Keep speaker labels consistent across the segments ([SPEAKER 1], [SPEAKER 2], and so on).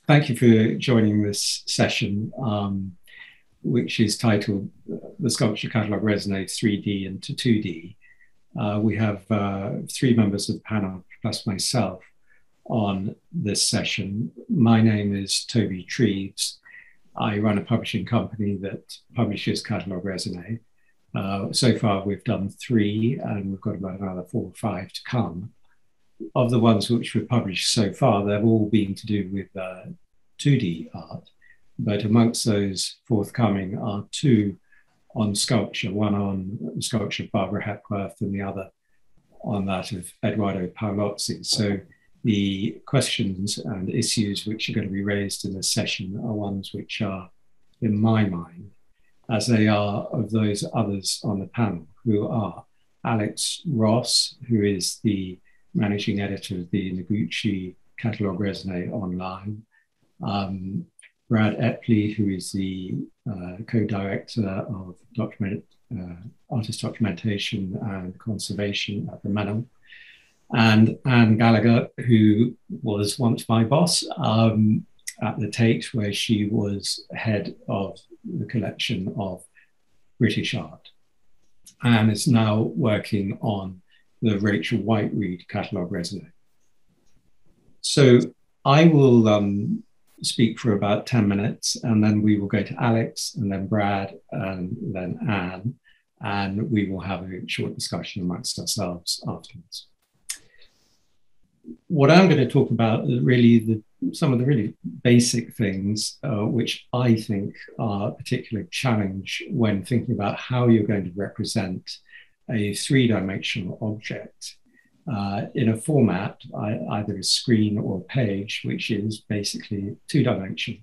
[SPEAKER 1] Thank you for joining this session, which is titled The Sculpture Catalogue Resonates 3D into 2D. We have three members of the panel, plus myself, on this session. My name is Toby Treves. I run a publishing company that publishes CataloguesRaisonnés. So far, we've done 3, and we've got about another 4 or 5 to come. Of the ones which we've published so far, they've all been to do with 2D art, but amongst those forthcoming are 2 on sculpture, one on the sculpture of Barbara Hepworth and the other on that of Edoardo Paolozzi. So the questions and issues which are going to be raised in this session are ones which are in my mind, as they are of those others on the panel, who are Alex Ross, who is the managing editor of the Noguchi CataloguesRaisonnés online, Brad Epley, who is the co-director of artist documentation and conservation at the Manor, and Anne Gallagher, who was once my boss at the Tate, where she was head of the collection of British art, and is now working on the Rachel Whiteread CataloguesRaisonnés. So I will speak for about 10 minutes, and then we will go to Alex, and then Brad, and then Anne, and we will have a short discussion amongst ourselves afterwards. What I'm going to talk about is really some of the really basic things which I think are a particular challenge when thinking about how you're going to represent a 3-dimensional object in a format, either a screen or a page, which is basically 2-dimensional.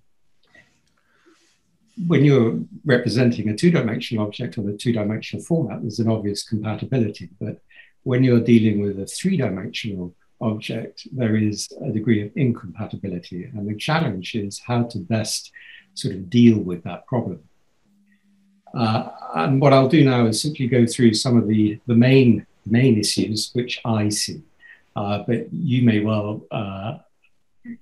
[SPEAKER 1] When you're representing a 2-dimensional object on a 2-dimensional format, there's an obvious compatibility. But when you're dealing with a 3-dimensional object, there is a degree of incompatibility. And the challenge is how to best sort of deal with that problem. And what I'll do now is simply go through some of the main issues which I see, but you may well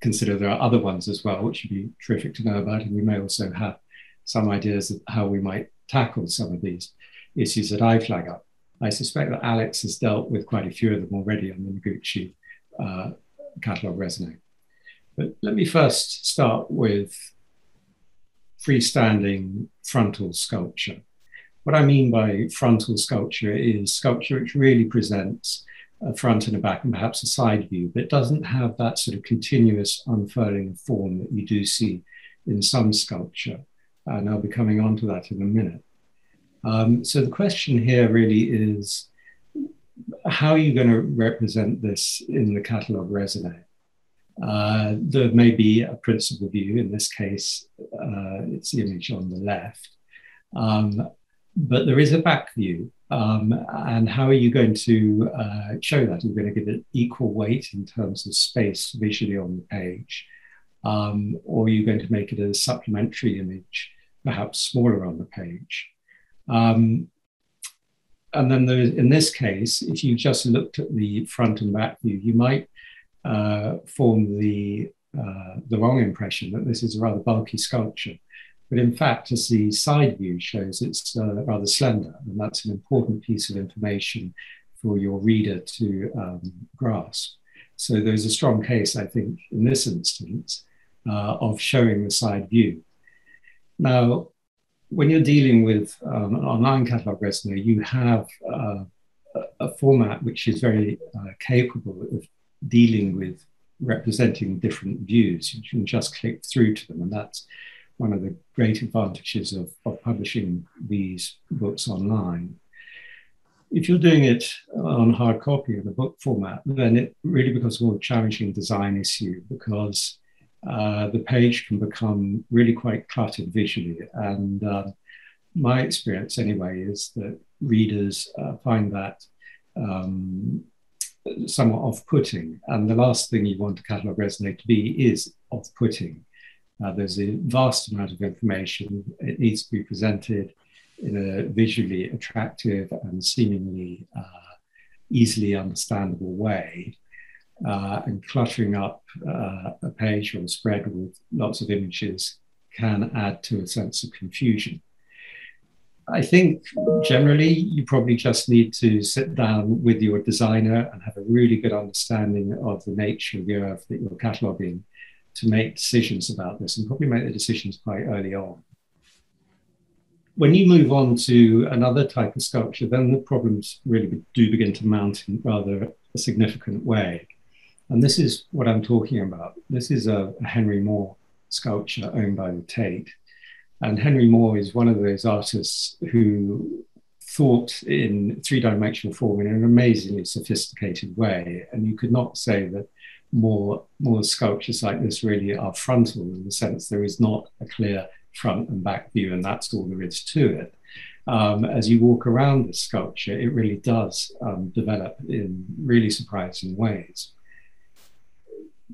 [SPEAKER 1] consider there are other ones as well, which would be terrific to know about, and you may also have some ideas of how we might tackle some of these issues that I flag up. I suspect that Alex has dealt with quite a few of them already on the Noguchi CataloguesRaisonnés. But let me first start with freestanding frontal sculpture. What I mean by frontal sculpture is sculpture which really presents a front and a back and perhaps a side view, but doesn't have that sort of continuous unfurling of form that you do see in some sculpture. And I'll be coming on to that in a minute. So the question here really is, how are you going to represent this in the CataloguesRaisonnés? There may be a principal view. In this case, it's the image on the left. But there is a back view. And how are you going to show that? Are you going to give it equal weight in terms of space visually on the page? Or are you going to make it a supplementary image, perhaps smaller on the page? And then in this case, if you just looked at the front and back view, you might form the wrong impression that this is a rather bulky sculpture. But in fact, as the side view shows, it's rather slender, and that's an important piece of information for your reader to grasp. So there's a strong case, I think, in this instance, of showing the side view. Now, when you're dealing with an online CataloguesRaisonnés, you have a format which is very capable of dealing with representing different views. You can just click through to them, and that's one of the great advantages of publishing these books online. If you're doing it on hard copy in a book format, then it really becomes a more challenging design issue, because the page can become really quite cluttered visually. And my experience anyway is that readers find that somewhat off-putting. And the last thing you want a CataloguesRaisonnés to be is off-putting. There's a vast amount of information. It needs to be presented in a visually attractive and seemingly easily understandable way. and cluttering up a page or a spread with lots of images can add to a sense of confusion. I think generally you probably just need to sit down with your designer and have a really good understanding of the nature of the earth that you're cataloguing to make decisions about this, and probably make the decisions quite early on. When you move on to another type of sculpture, then the problems really do begin to mount in rather a significant way. And this is what I'm talking about. This is a Henry Moore sculpture owned by the Tate. And Henry Moore is one of those artists who thought in three-dimensional form in an amazingly sophisticated way. And you could not say that Moore's sculptures like this really are frontal, in the sense there is not a clear front and back view, and that's all there is to it. As you walk around this sculpture, it really does develop in really surprising ways.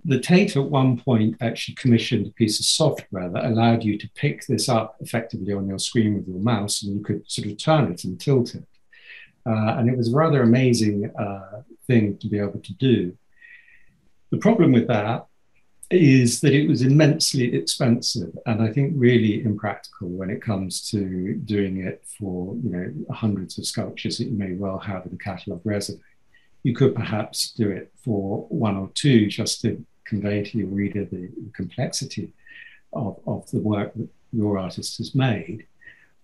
[SPEAKER 1] The Tate at one point actually commissioned a piece of software that allowed you to pick this up effectively on your screen with your mouse, and you could sort of turn it and tilt it. And it was a rather amazing thing to be able to do. The problem with that is that it was immensely expensive, and I think really impractical when it comes to doing it for, you know, hundreds of sculptures that you may well have in the catalogue raisonnés. You could perhaps do it for one or two just to convey to your reader the complexity of the work that your artist has made.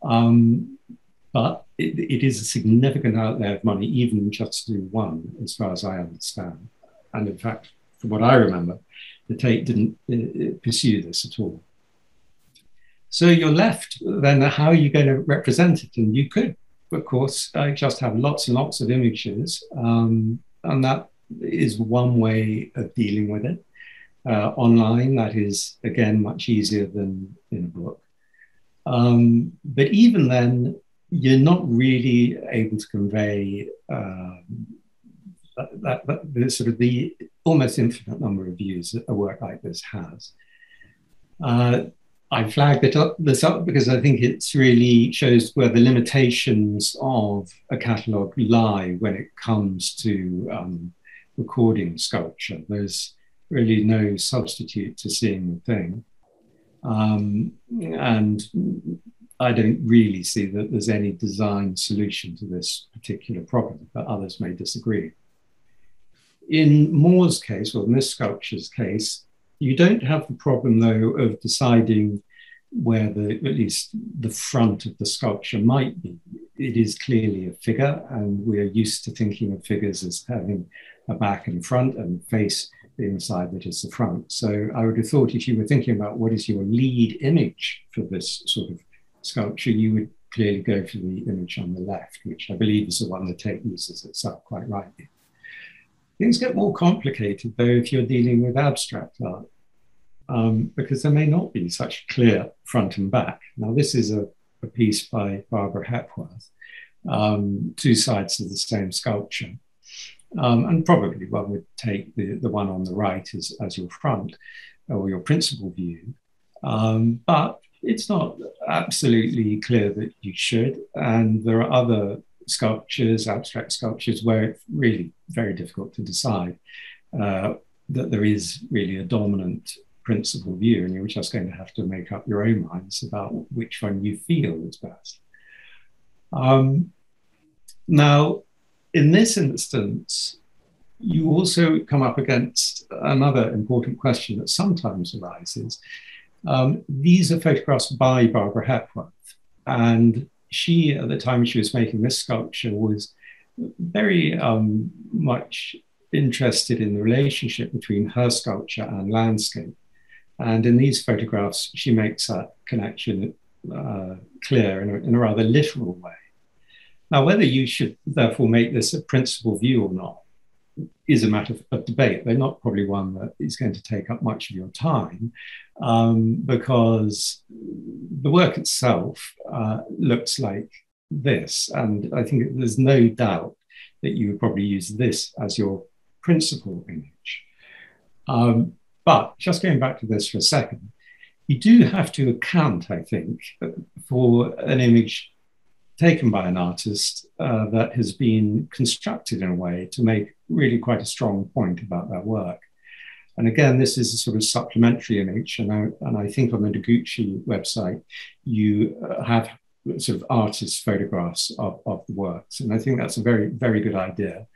[SPEAKER 1] But it is a significant outlay of money, even just to do one, as far as I understand. And in fact, from what I remember, the Tate didn't pursue this at all. So you're left then, how are you going to represent it? And you could, of course, just have lots and lots of images. And that is one way of dealing with it. Online, that is, again, much easier than in a book. But even then, you're not really able to convey the sort of the almost infinite number of views that a work like this has. I flagged this up because I think it really shows where the limitations of a catalogue lie when it comes to recording sculpture. There's really no substitute to seeing the thing. And I don't really see that there's any design solution to this particular problem, but others may disagree. In Moore's case, or in this sculpture's case, you don't have the problem, though, of deciding where at least the front of the sculpture might be. It is clearly a figure, and we're used to thinking of figures as having a back and front, and face being the side that is the front. So I would have thought, if you were thinking about what is your lead image for this sort of sculpture, you would clearly go for the image on the left, which I believe is the one the Tate uses itself quite rightly. Things get more complicated, though, if you're dealing with abstract art, because there may not be such clear front and back. Now, this is a piece by Barbara Hepworth, two sides of the same sculpture. And probably one would take the one on the right as your front or your principal view. But it's not absolutely clear that you should. And there are other sculptures, abstract sculptures, where it's really very difficult to decide that there is really a dominant principal view, and you're just going to have to make up your own minds about which one you feel is best. Now, in this instance, you also come up against another important question that sometimes arises. These are photographs by Barbara Hepworth, and she, at the time she was making this sculpture, was very much interested in the relationship between her sculpture and landscape. And in these photographs, she makes that connection clear in a rather literal way. Now, whether you should therefore make this a principal view or not is a matter of debate. They're not probably one that is going to take up much of your time, because the work itself looks like this. And I think there's no doubt that you would probably use this as your principal image. But just going back to this for a second, you do have to account, I think, for an image taken by an artist that has been constructed in a way to make really quite a strong point about their work. And again, this is a sort of supplementary image, and I think on the Noguchi website, you have sort of artist photographs of the works. And I think that's a very, very good idea.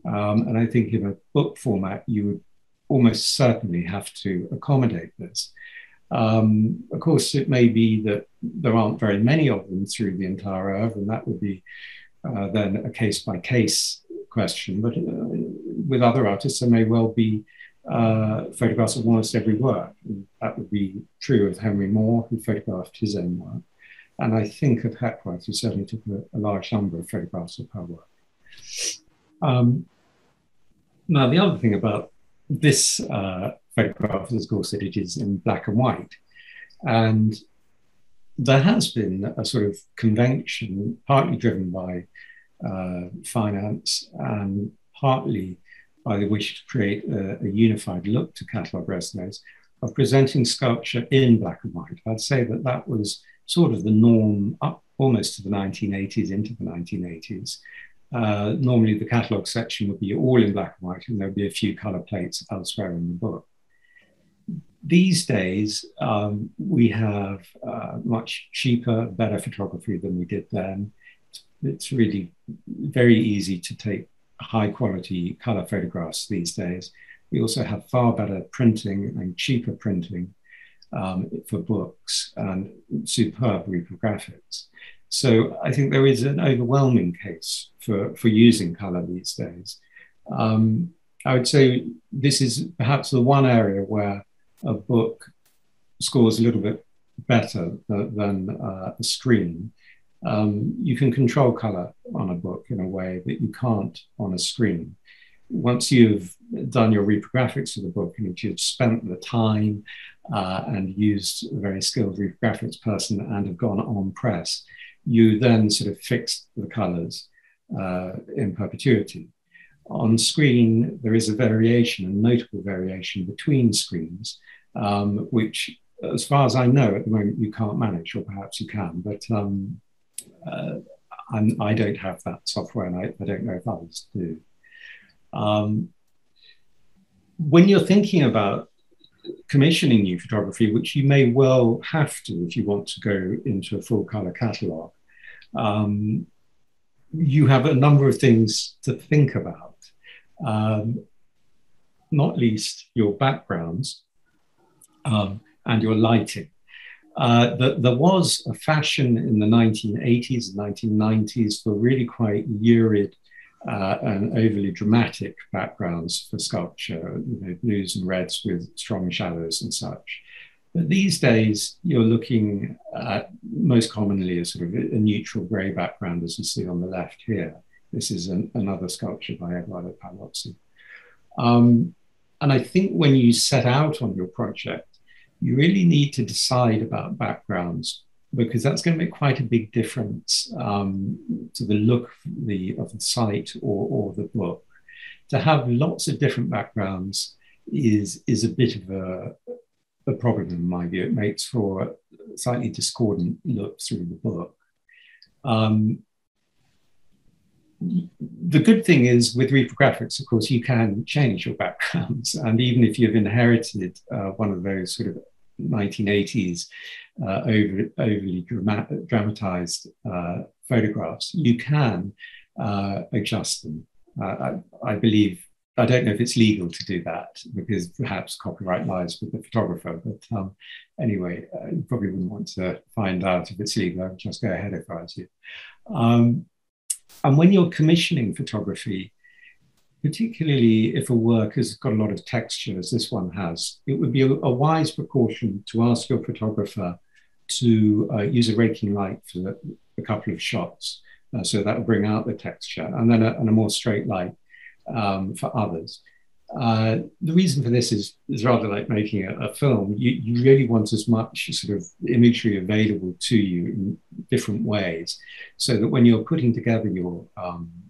[SPEAKER 1] And I think in a book format, you would almost certainly have to accommodate this. Of course, it may be that there aren't very many of them through the entire oeuvre, and that would be then a case-by-case question. But with other artists, there may well be photographs of almost every work. And that would be true of Henry Moore, who photographed his own work. And I think of Hecker, who certainly took a large number of photographs of her work. Now, the other thing about this photograph is, of course, that it is in black and white. And there has been a sort of convention, partly driven by finance and partly by the wish to create a unified look to CataloguesRaisonnés, of presenting sculpture in black and white. I'd say that that was sort of the norm up almost to the 1980s, into the 1980s. Normally the catalogue section would be all in black and white, and there'd be a few color plates elsewhere in the book. These days, we have much cheaper, better photography than we did then. It's really very easy to take high quality color photographs these days. We also have far better printing and cheaper printing for books and superb reprographics. So I think there is an overwhelming case for using color these days. I would say this is perhaps the one area where a book scores a little bit better than a screen. You can control color on a book in a way that you can't on a screen. Once you've done your reprographics of the book and you've spent the time and used a very skilled reprographics person and have gone on press, you then sort of fix the colors in perpetuity. On screen, there is a variation, a notable variation between screens, which, as far as I know, at the moment, you can't manage, or perhaps you can, but I don't have that software, and I don't know if others do. When you're thinking about commissioning new photography, which you may well have to if you want to go into a full color catalogue, you have a number of things to think about, not least your backgrounds and your lighting. There was a fashion in the 1980s and 1990s for really quite lurid and overly dramatic backgrounds for sculpture, blues and reds with strong shadows and such. But these days, you're looking at most commonly a sort of a neutral grey background, as you see on the left here. This is another sculpture by Eduardo Palozzi. And I think when you set out on your project, you really need to decide about backgrounds, because that's going to make quite a big difference to the look of the site or the book. To have lots of different backgrounds is a bit of a problem in my view. It makes for a slightly discordant look through the book. The good thing is with reprographics, of course, you can change your backgrounds. And even if you've inherited one of those sort of 1980s overly dramatized photographs, you can adjust them. I believe, I don't know if it's legal to do that, because perhaps copyright lies with the photographer, but anyway, you probably wouldn't want to find out if it's legal. I would just go ahead if I was you. And when you're commissioning photography, particularly if a work has got a lot of texture, as this one has, it would be a wise precaution to ask your photographer to use a raking light for a couple of shots. So that will bring out the texture, and then a more straight light for others. The reason for this is rather like making a film. You really want as much sort of imagery available to you in different ways, so that when you're putting together your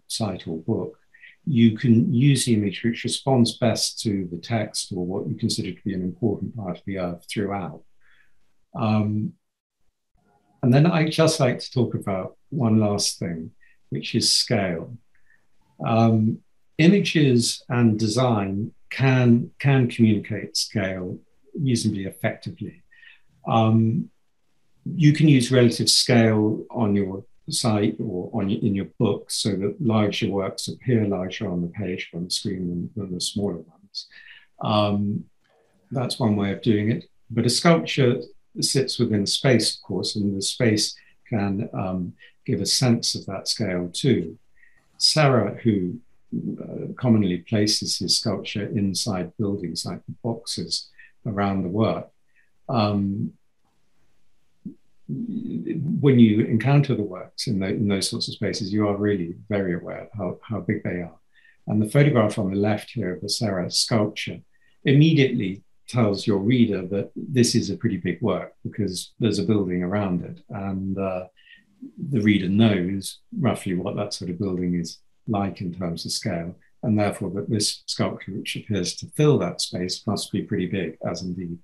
[SPEAKER 1] site or book, you can use the image which responds best to the text or what you consider to be an important part of the earth throughout. And And then I'd just like to talk about one last thing, which is scale. Images and design can communicate scale reasonably effectively. You can use relative scale on your site or in your books so that larger works appear larger on the page or on the screen than the smaller ones. That's one way of doing it. But a sculpture sits within space, of course, and the space can give a sense of that scale too. Sarah, who commonly places his sculpture inside buildings like the boxes around the work, when you encounter the works in those sorts of spaces, you are really very aware of how big they are. And the photograph on the left here of the Sarah sculpture immediately tells your reader that this is a pretty big work because there's a building around it. And the reader knows roughly what that sort of building is like in terms of scale. And therefore that this sculpture, which appears to fill that space, must be pretty big, as indeed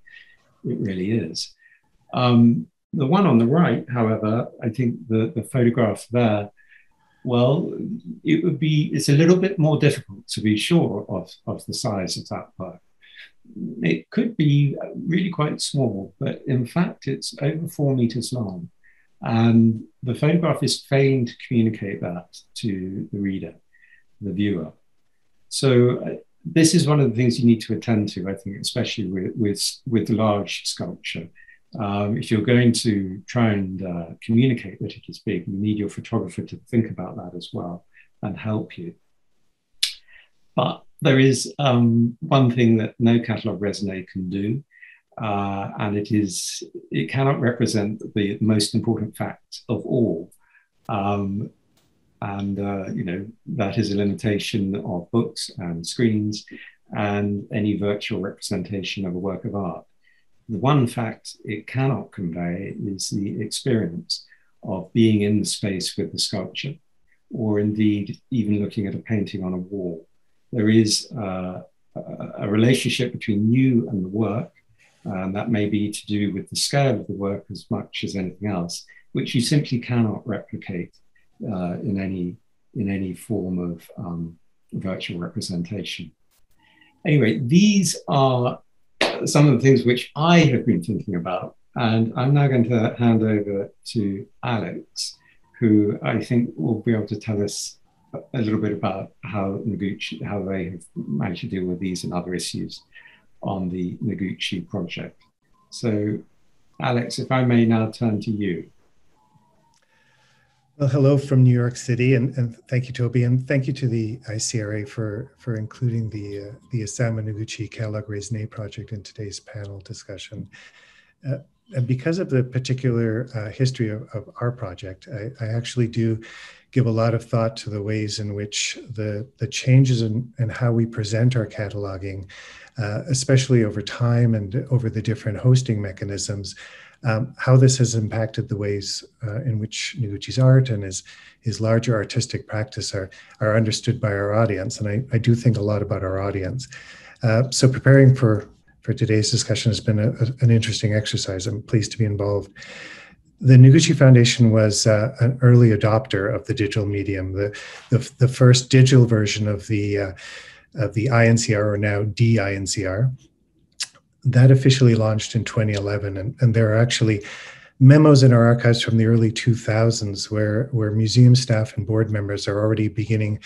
[SPEAKER 1] it really is. The one on the right, however, I think the photograph there, well, it's a little bit more difficult to be sure of the size of that work. It could be really quite small, but in fact, it's over 4 meters long. And the photograph is failing to communicate that to the reader, the viewer. So this is one of the things you need to attend to, I think, especially with large sculpture. If you're going to try and communicate that it is big, you need your photographer to think about that as well and help you. But there is one thing that no catalogue raisonné can do, and it cannot represent the most important fact of all. That is a limitation of books and screens and any virtual representation of a work of art. The one fact it cannot convey is the experience of being in the space with the sculpture, or indeed even looking at a painting on a wall. There is a relationship between you and the work, and that may be to do with the scale of the work as much as anything else, which you simply cannot replicate in any form of virtual representation. Anyway, these are some of the things which I have been thinking about, and I'm now going to hand over to Alex, who I think will be able to tell us a little bit about how they have managed to deal with these and other issues on the Noguchi project. So, Alex, if I may now turn to you.
[SPEAKER 2] Well, hello from New York City, and thank you, Toby, and thank you to the ICRA for including the Isamu Noguchi CataloguesRaisonnés project in today's panel discussion. And because of the particular history of our project, I actually do give a lot of thought to the ways in which the changes in how we present our cataloging, especially over time and over the different hosting mechanisms, how this has impacted the ways in which Noguchi's art and his larger artistic practice are understood by our audience. And I do think a lot about our audience. So preparing for today's discussion has been an interesting exercise. I'm pleased to be involved. The Noguchi Foundation was an early adopter of the digital medium. The first digital version of the INCR, or now DINCR, that officially launched in 2011. And there are actually memos in our archives from the early 2000s where museum staff and board members are already beginning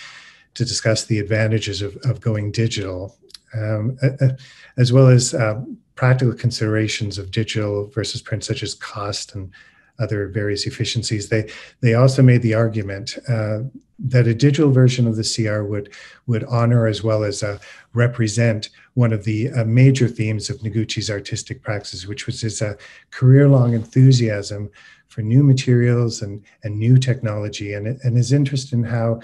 [SPEAKER 2] to discuss the advantages of going digital, as well as practical considerations of digital versus print, such as cost and other various efficiencies. They also made the argument that a digital version of the CR would honor as well as represent one of the major themes of Noguchi's artistic practice, which was his career-long enthusiasm for new materials and new technology, and his interest in how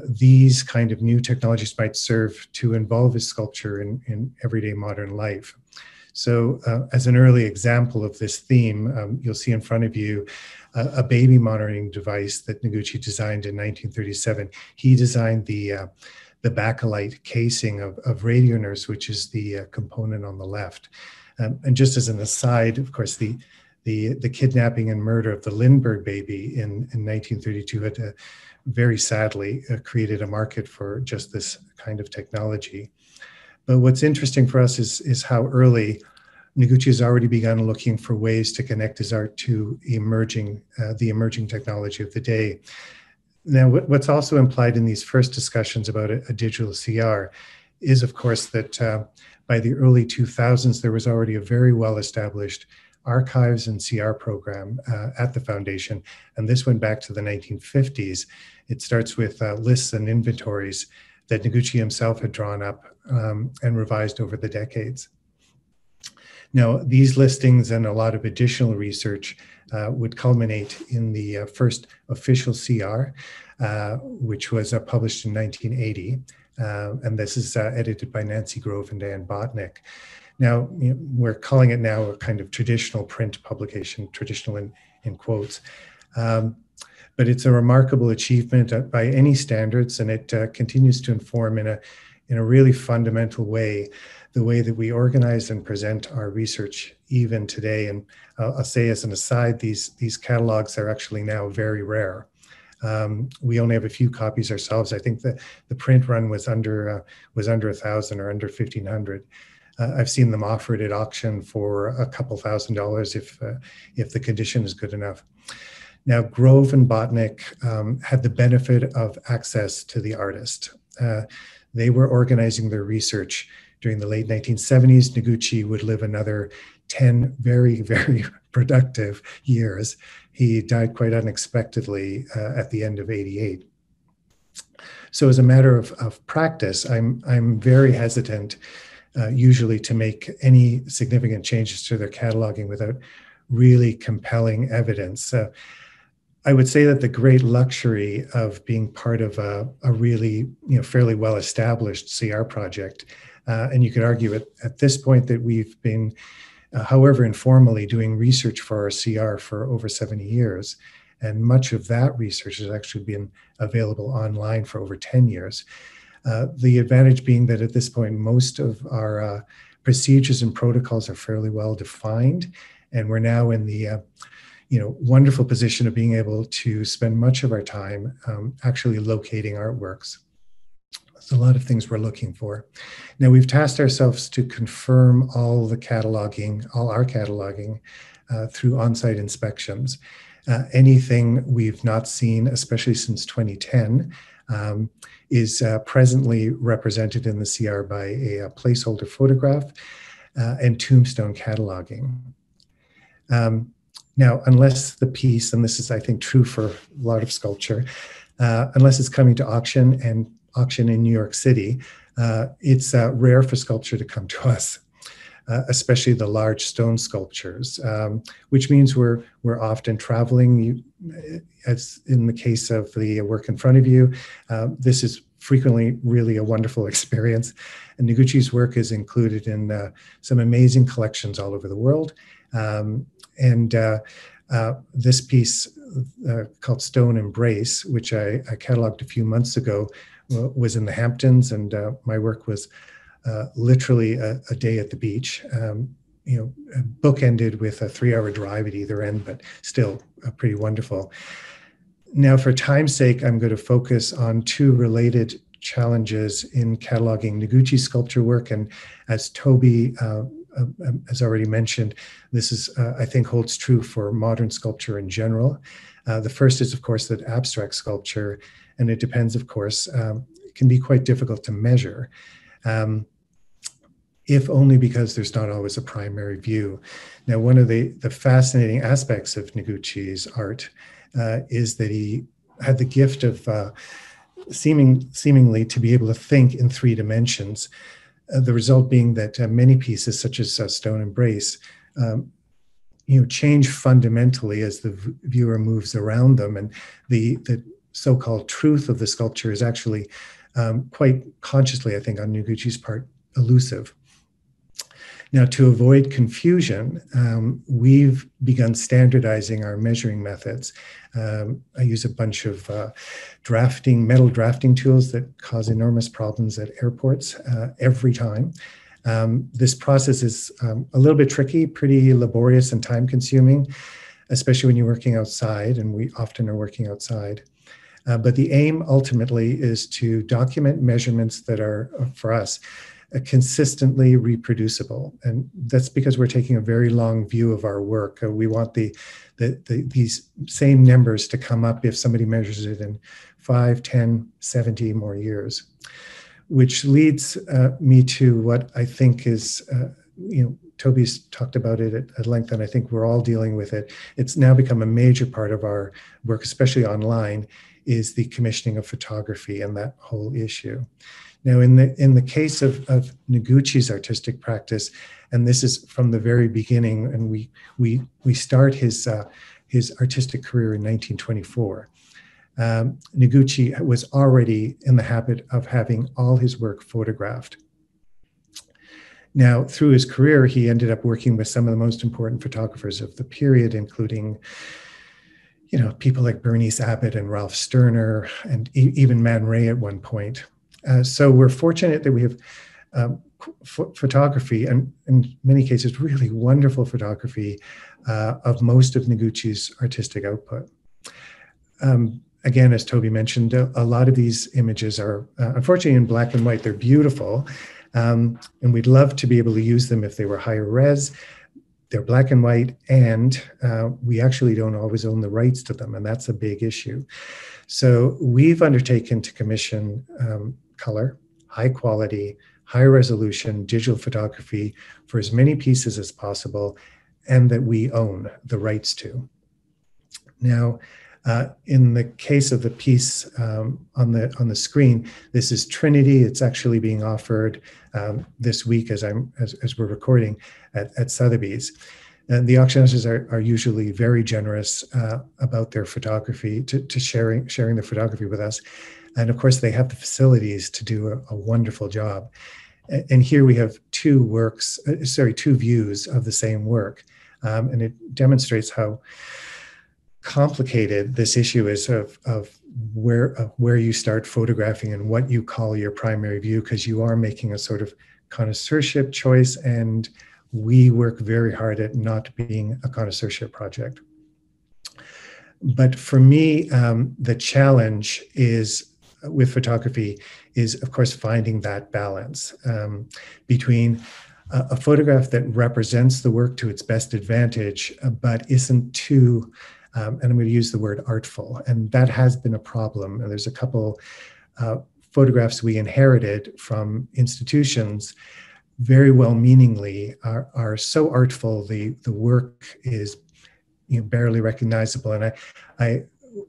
[SPEAKER 2] these kind of new technologies might serve to involve his sculpture in everyday modern life. So as an early example of this theme, you'll see in front of you a baby monitoring device that Noguchi designed in 1937. He designed the bakelite casing of Radioners, which is the component on the left. And just as an aside, of course, the the kidnapping and murder of the Lindbergh baby in 1932 had very sadly created a market for just this kind of technology. But what's interesting for us is how early Noguchi has already begun looking for ways to connect his art to the emerging technology of the day. Now, what's also implied in these first discussions about a digital CR is, of course, that by the early 2000s, there was already a very well-established archives and CR program at the foundation. And this went back to the 1950s. It starts with lists and inventories that Noguchi himself had drawn up and revised over the decades. Now, these listings and a lot of additional research would culminate in the first official CR, which was published in 1980. And this is edited by Nancy Grove and Dan Botnick. Now, we're calling it now a kind of traditional print publication, traditional in quotes. But it's a remarkable achievement by any standards, and it continues to inform in a really fundamental way the way that we organize and present our research even today. And I'll say as an aside, these catalogs are actually now very rare. We only have a few copies ourselves. I think that the print run was under 1,000 or under 1,500. I've seen them offered at auction for a couple $1,000 if the condition is good enough. Now, Grove and Botnick had the benefit of access to the artist. They were organizing their research during the late 1970s. Noguchi would live another 10 very, very productive years. He died quite unexpectedly at the end of '88. So as a matter of practice, I'm very hesitant usually to make any significant changes to their cataloging without really compelling evidence. I would say that the great luxury of being part of a really fairly well-established CR project, and you could argue at this point that we've been, however informally, doing research for our CR for over 70 years. And much of that research has actually been available online for over 10 years. The advantage being that at this point, most of our procedures and protocols are fairly well defined. And we're now in the wonderful position of being able to spend much of our time actually locating artworks. There's a lot of things we're looking for. Now, we've tasked ourselves to confirm all our cataloging through on-site inspections. Anything we've not seen, especially since 2010, is presently represented in the CR by a placeholder photograph and tombstone cataloging. Now, unless the piece, and this is, I think, true for a lot of sculpture, unless it's coming to auction in New York City, it's rare for sculpture to come to us, especially the large stone sculptures, which means we're often traveling. As in the case of the work in front of you, this is frequently really a wonderful experience. And Noguchi's work is included in some amazing collections all over the world. This piece called Stone Embrace, which I cataloged a few months ago, was in the Hamptons, and my work was literally a day at the beach, bookended with a 3-hour drive at either end, but still pretty wonderful. Now, for time's sake, I'm going to focus on two related challenges in cataloging Noguchi sculpture work. And as Toby has already mentioned, this is, I think, holds true for modern sculpture in general. The first is, of course, that abstract sculpture, and it depends, of course, can be quite difficult to measure, if only because there's not always a primary view. Now, one of the fascinating aspects of Noguchi's art is that he had the gift of seemingly to be able to think in 3 dimensions. The result being that many pieces, such as Stone Embrace, change fundamentally as the viewer moves around them, and the so-called truth of the sculpture is actually quite consciously, I think, on Noguchi's part, elusive. Now, to avoid confusion, we've begun standardizing our measuring methods. I use a bunch of metal drafting tools that cause enormous problems at airports every time. This process is a little bit tricky, pretty laborious and time consuming, especially when you're working outside, and we often are working outside. But the aim ultimately is to document measurements that are, for us, consistently reproducible. And that's because we're taking a very long view of our work. We want these same numbers to come up if somebody measures it in 5, 10, 70 more years, which leads me to what I think is, Toby's talked about it at length, and I think we're all dealing with it. It's now become a major part of our work, especially online, is the commissioning of photography and that whole issue. Now, in the case of Noguchi's artistic practice, and this is from the very beginning, and we start his artistic career in 1924. Noguchi was already in the habit of having all his work photographed. Now, through his career, he ended up working with some of the most important photographers of the period, including, people like Bernice Abbott and Ralph Sterner, and even Man Ray at one point. So we're fortunate that we have photography, and in many cases, really wonderful photography of most of Noguchi's artistic output. Again, as Toby mentioned, a lot of these images are unfortunately in black and white. They're beautiful, and we'd love to be able to use them if they were higher res. They're black and white, and we actually don't always own the rights to them, and that's a big issue. So we've undertaken to commission color, high quality, high resolution digital photography for as many pieces as possible, and that we own the rights to. Now, in the case of the piece on the screen, this is Trinity. It's actually being offered this week as we're recording at Sotheby's. And the auction houses are usually very generous about their photography, to sharing the photography with us. And of course, they have the facilities to do a wonderful job. And here we have two views of the same work. And it demonstrates how complicated this issue is of where you start photographing and what you call your primary view, because you are making a sort of connoisseurship choice, and we work very hard at not being a connoisseurship project. But for me, the challenge is with photography is, of course, finding that balance between a photograph that represents the work to its best advantage, but isn't too, and I'm going to use the word artful, and that has been a problem. And there's a couple photographs we inherited from institutions, very well-meaningly, are so artful, the work is barely recognizable. And I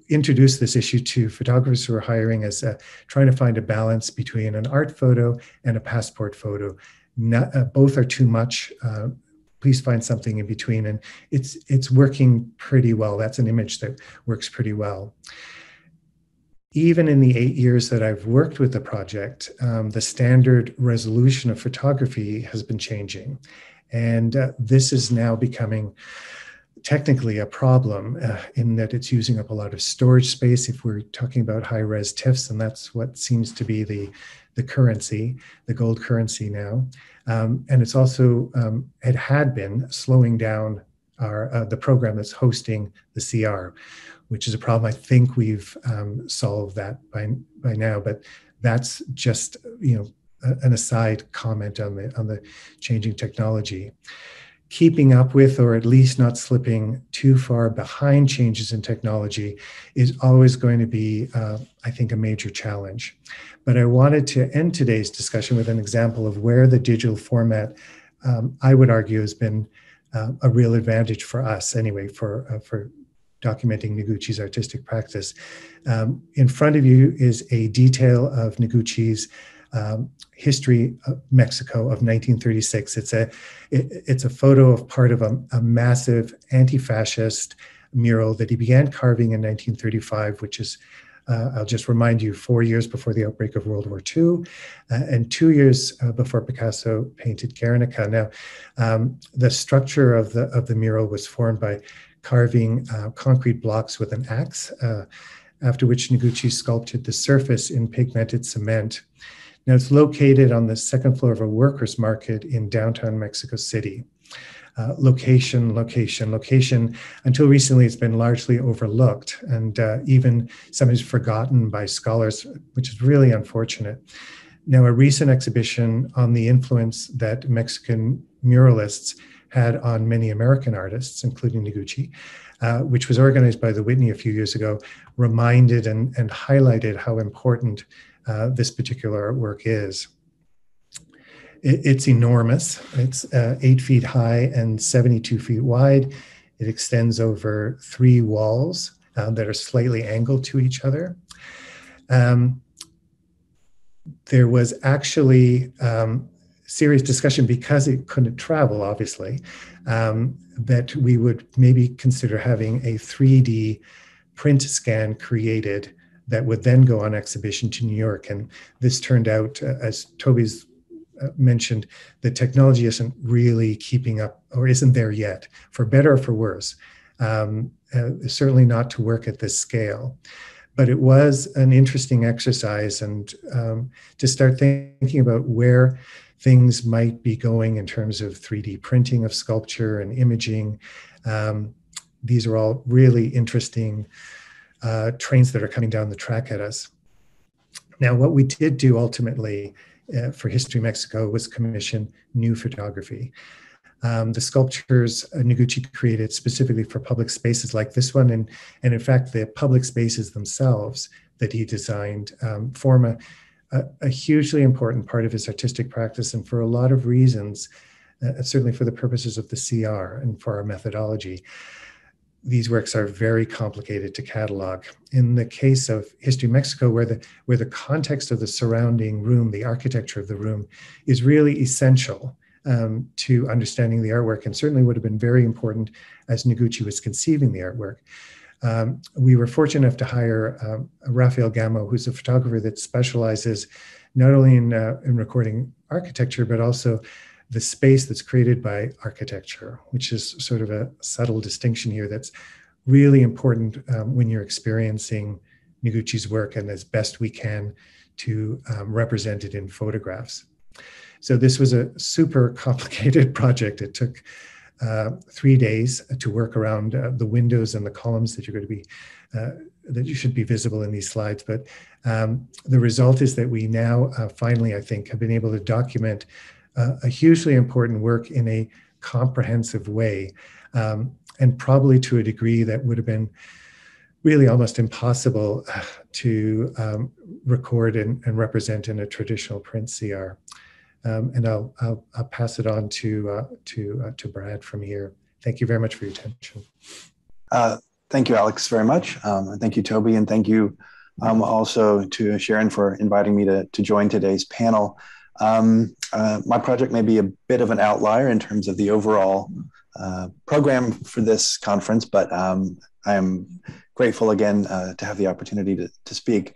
[SPEAKER 2] introduced this issue to photographers who are hiring as trying to find a balance between an art photo and a passport photo. Both are too much. Please find something in between, and it's working pretty well. That's an image that works pretty well. Even in the 8 years that I've worked with the project, the standard resolution of photography has been changing. And this is now becoming technically a problem in that it's using up a lot of storage space if we're talking about high-res TIFFs, and that's what seems to be the currency, the gold currency now. And it's also, it had been slowing down the program that's hosting the CR, which is a problem. I think we've solved that by now, but that's just an aside comment on the changing technology. Keeping up with, or at least not slipping too far behind changes in technology, is always going to be, I think, a major challenge. But I wanted to end today's discussion with an example of where the digital format, I would argue, has been a real advantage for us anyway, for documenting Noguchi's artistic practice. In front of you is a detail of Noguchi's history of Mexico of 1936. It's a photo of part of a massive anti-fascist mural that he began carving in 1935, which is, I'll just remind you, 4 years before the outbreak of World War II, and 2 years before Picasso painted Guernica. Now, the structure of the mural was formed by carving concrete blocks with an axe, after which Noguchi sculpted the surface in pigmented cement. Now, it's located on the second floor of a workers' market in downtown Mexico City. Location. Until recently, it's been largely overlooked and even sometimes forgotten by scholars, which is really unfortunate. Now, a recent exhibition on the influence that Mexican muralists had on many American artists, including Noguchi, which was organized by the Whitney a few years ago, reminded and highlighted how important this particular artwork is. It's enormous. It's 8 feet high and 72 feet wide. It extends over 3 walls that are slightly angled to each other. There was actually serious discussion, because it couldn't travel, obviously, that we would maybe consider having a 3D print scan created that would then go on exhibition to New York. And this turned out, as Toby's mentioned, the technology isn't really keeping up, or isn't there yet, for better or for worse. Certainly not to work at this scale. But it was an interesting exercise, and to start thinking about where things might be going in terms of 3D printing of sculpture and imaging. These are all really interesting trains that are coming down the track at us. Now, what we did do ultimately for History Mexico was commission new photography. The sculptures Noguchi created specifically for public spaces like this one, and in fact, the public spaces themselves that he designed form a hugely important part of his artistic practice, and for a lot of reasons, certainly for the purposes of the CR and for our methodology. These works are very complicated to catalog. In the case of History Mexico, where the context of the surrounding room, the architecture of the room, is really essential to understanding the artwork, and certainly would have been very important as Noguchi was conceiving the artwork. We were fortunate enough to hire Rafael Gamo, who's a photographer that specializes not only in recording architecture, but also the space that's created by architecture, which is sort of a subtle distinction here that's really important when you're experiencing Noguchi's work, and as best we can to represent it in photographs. So this was a super complicated project. It took 3 days to work around the windows and the columns that you're going to be, that you should be visible in these slides. But the result is that we now finally, I think, have been able to document a hugely important work in a comprehensive way, and probably to a degree that would have been really almost impossible to record and represent in a traditional print CR. And I'll pass it on to Brad from here. Thank you very much for your attention.
[SPEAKER 3] Thank you, Alex, very much. And thank you, Toby, and thank you also to Sharon for inviting me to join today's panel. My project may be a bit of an outlier in terms of the overall program for this conference, but I am grateful again to have the opportunity to speak.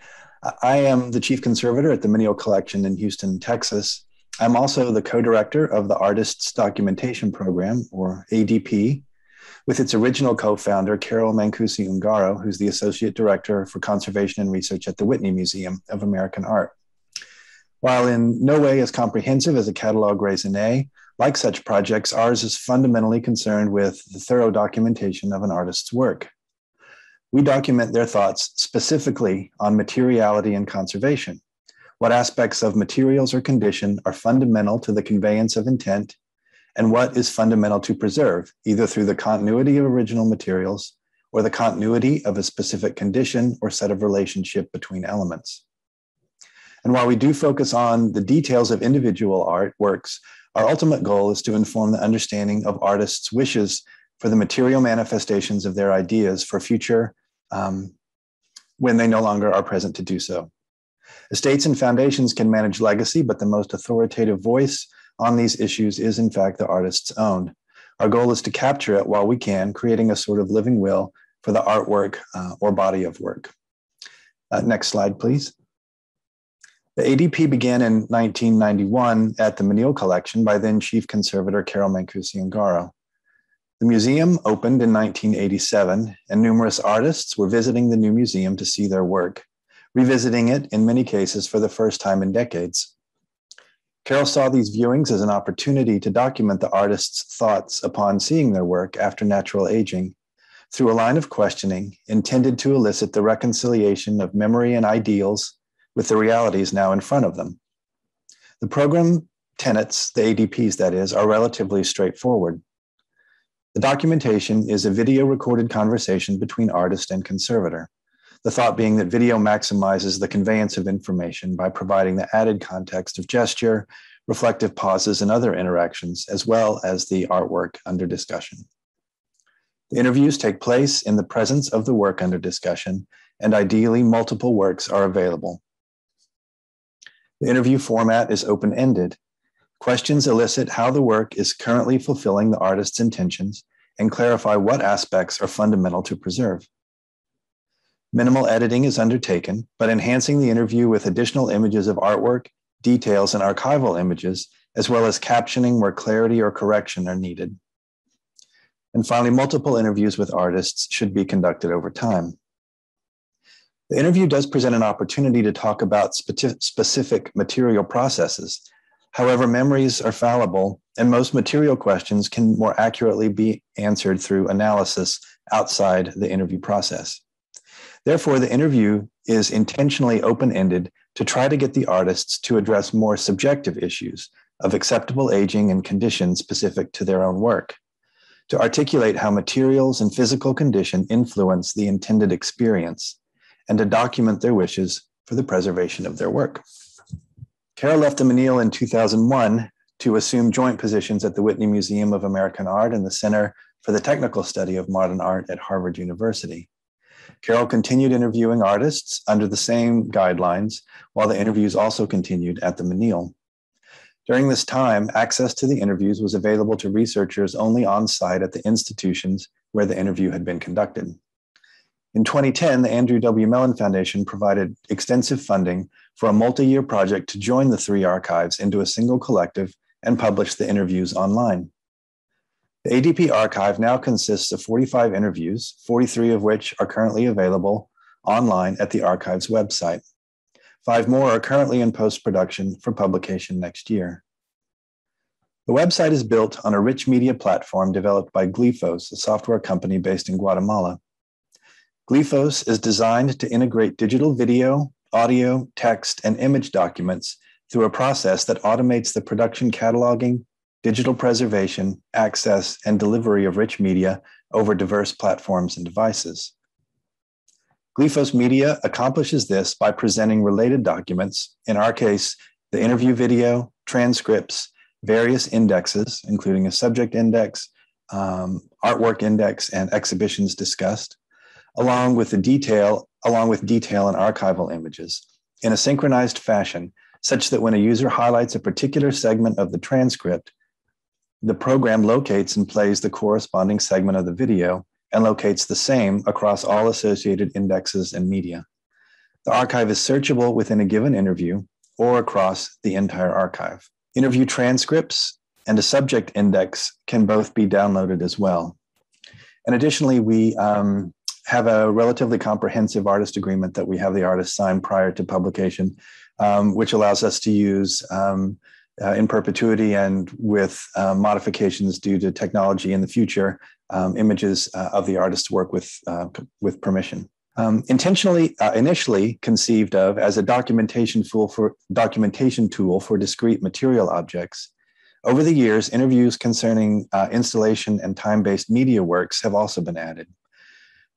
[SPEAKER 3] I am the chief conservator at the Menil Collection in Houston, Texas. I'm also the co-director of the Artists Documentation Program, or ADP, with its original co-founder, Carol Mancusi-Ungaro, who's the associate director for conservation and research at the Whitney Museum of American Art. While in no way as comprehensive as a Catalogue Raisonnés, like such projects, ours is fundamentally concerned with the thorough documentation of an artist's work. We document their thoughts specifically on materiality and conservation. What aspects of materials or condition are fundamental to the conveyance of intent, and what is fundamental to preserve, either through the continuity of original materials or the continuity of a specific condition or set of relationship between elements. And while we do focus on the details of individual artworks, our ultimate goal is to inform the understanding of artists' wishes for the material manifestations of their ideas for future when they no longer are present to do so. Estates and foundations can manage legacy, but the most authoritative voice on these issues is in fact the artist's own. Our goal is to capture it while we can, creating a sort of living will for the artwork or body of work. Next slide, please. The ADP began in 1991 at the Menil Collection by then Chief Conservator Carol Mancusi-Ungaro. The museum opened in 1987, and numerous artists were visiting the new museum to see their work, revisiting it in many cases for the first time in decades. Carol saw these viewings as an opportunity to document the artist's thoughts upon seeing their work after natural aging through a line of questioning intended to elicit the reconciliation of memory and ideals with the realities now in front of them. The program tenets, the ADPs that is, are relatively straightforward. The documentation is a video recorded conversation between artist and conservator. The thought being that video maximizes the conveyance of information by providing the added context of gesture, reflective pauses, and other interactions, as well as the artwork under discussion. The interviews take place in the presence of the work under discussion, and ideally multiple works are available. The interview format is open-ended. Questions elicit how the work is currently fulfilling the artist's intentions and clarify what aspects are fundamental to preserve. Minimal editing is undertaken, but enhancing the interview with additional images of artwork, details, and archival images, as well as captioning where clarity or correction are needed. And finally, multiple interviews with artists should be conducted over time. The interview does present an opportunity to talk about specific material processes. However, memories are fallible, and most material questions can more accurately be answered through analysis outside the interview process. Therefore, the interview is intentionally open-ended to try to get the artists to address more subjective issues of acceptable aging and condition specific to their own work, to articulate how materials and physical condition influence the intended experience, and to document their wishes for the preservation of their work. Carol left the Menil in 2001 to assume joint positions at the Whitney Museum of American Art and the Center for the Technical Study of Modern Art at Harvard University. Carol continued interviewing artists under the same guidelines, while the interviews also continued at the Menil. During this time, access to the interviews was available to researchers only on site at the institutions where the interview had been conducted. In 2010, the Andrew W. Mellon Foundation provided extensive funding for a multi-year project to join the three archives into a single collective and publish the interviews online. The ADP archive now consists of 45 interviews, 43 of which are currently available online at the archive's website. 5 more are currently in post-production for publication next year. The website is built on a rich media platform developed by Glyphos, a software company based in Guatemala. Glyphos is designed to integrate digital video, audio, text, and image documents through a process that automates the production, cataloging, digital preservation, access, and delivery of rich media over diverse platforms and devices. Glyphos Media accomplishes this by presenting related documents, in our case, the interview video, transcripts, various indexes, including a subject index, artwork index, and exhibitions discussed, along with detail and archival images in a synchronized fashion, such that when a user highlights a particular segment of the transcript, the program locates and plays the corresponding segment of the video and locates the same across all associated indexes and media. The archive is searchable within a given interview or across the entire archive. Interview transcripts and a subject index can both be downloaded as well. And additionally, we have a relatively comprehensive artist agreement that we have the artist sign prior to publication, which allows us to use in perpetuity and with modifications due to technology in the future, images of the artist's work with permission. Initially conceived of as a documentation tool for discrete material objects, over the years, interviews concerning installation and time-based media works have also been added.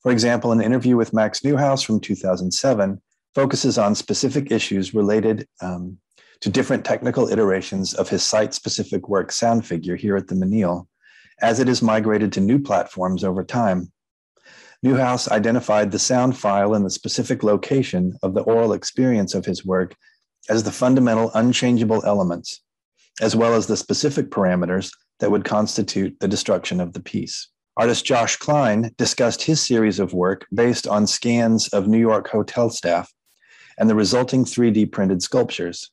[SPEAKER 3] For example, an interview with Max Neuhaus from 2007 focuses on specific issues related to different technical iterations of his site-specific work Sound Figure here at the Menil, as it is migrated to new platforms over time. Neuhaus identified the sound file in the specific location of the oral experience of his work as the fundamental unchangeable elements, as well as the specific parameters that would constitute the destruction of the piece. Artist Josh Klein discussed his series of work based on scans of New York hotel staff and the resulting 3D printed sculptures.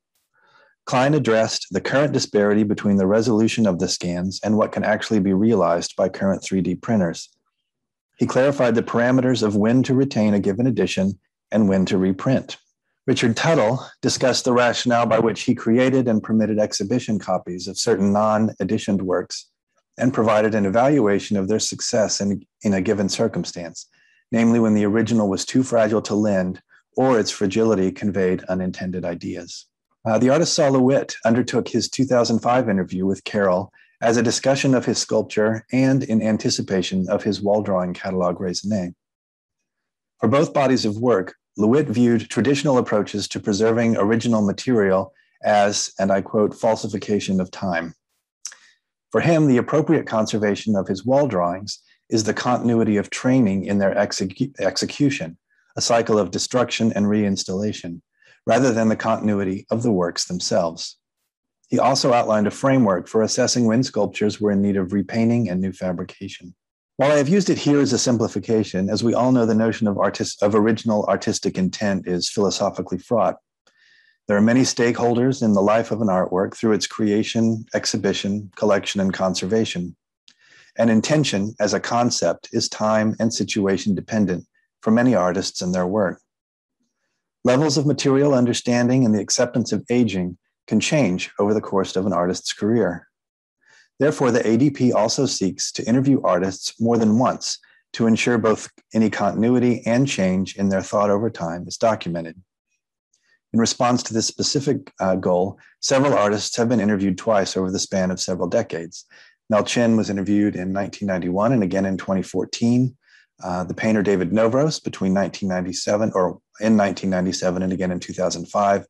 [SPEAKER 3] Klein addressed the current disparity between the resolution of the scans and what can actually be realized by current 3D printers. He clarified the parameters of when to retain a given edition and when to reprint. Richard Tuttle discussed the rationale by which he created and permitted exhibition copies of certain non-editioned works and provided an evaluation of their success in a given circumstance, namely when the original was too fragile to lend or its fragility conveyed unintended ideas. The artist Saul LeWitt undertook his 2005 interview with Carroll as a discussion of his sculpture and in anticipation of his wall drawing catalog Raisonné. For both bodies of work, LeWitt viewed traditional approaches to preserving original material as, and I quote, falsification of time. For him, the appropriate conservation of his wall drawings is the continuity of training in their execution, a cycle of destruction and reinstallation, rather than the continuity of the works themselves. He also outlined a framework for assessing when sculptures were in need of repainting and new fabrication. While I have used it here as a simplification, as we all know, the notion of original artistic intent is philosophically fraught. There are many stakeholders in the life of an artwork through its creation, exhibition, collection, and conservation. And intention as a concept is time and situation dependent for many artists and their work. Levels of material understanding and the acceptance of aging can change over the course of an artist's career. Therefore, the ADP also seeks to interview artists more than once to ensure both any continuity and change in their thought over time is documented. In response to this specific goal, several artists have been interviewed twice over the span of several decades. Mel Chin was interviewed in 1991 and again in 2014. The painter David Novros between 1997 and again in 2005.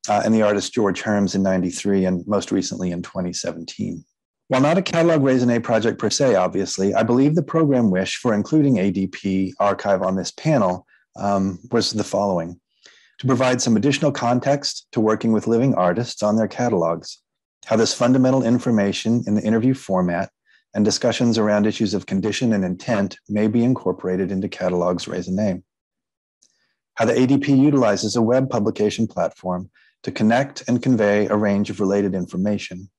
[SPEAKER 3] And the artist George Herms in 93 and most recently in 2017. While not a Catalogue Raisonnés project per se, obviously, I believe the program wish for including ADP archive on this panel was the following: to provide some additional context to working with living artists on their catalogs, how this fundamental information in the interview format and discussions around issues of condition and intent may be incorporated into CataloguesRaisonnés, how the ADP utilizes a web publication platform to connect and convey a range of related information,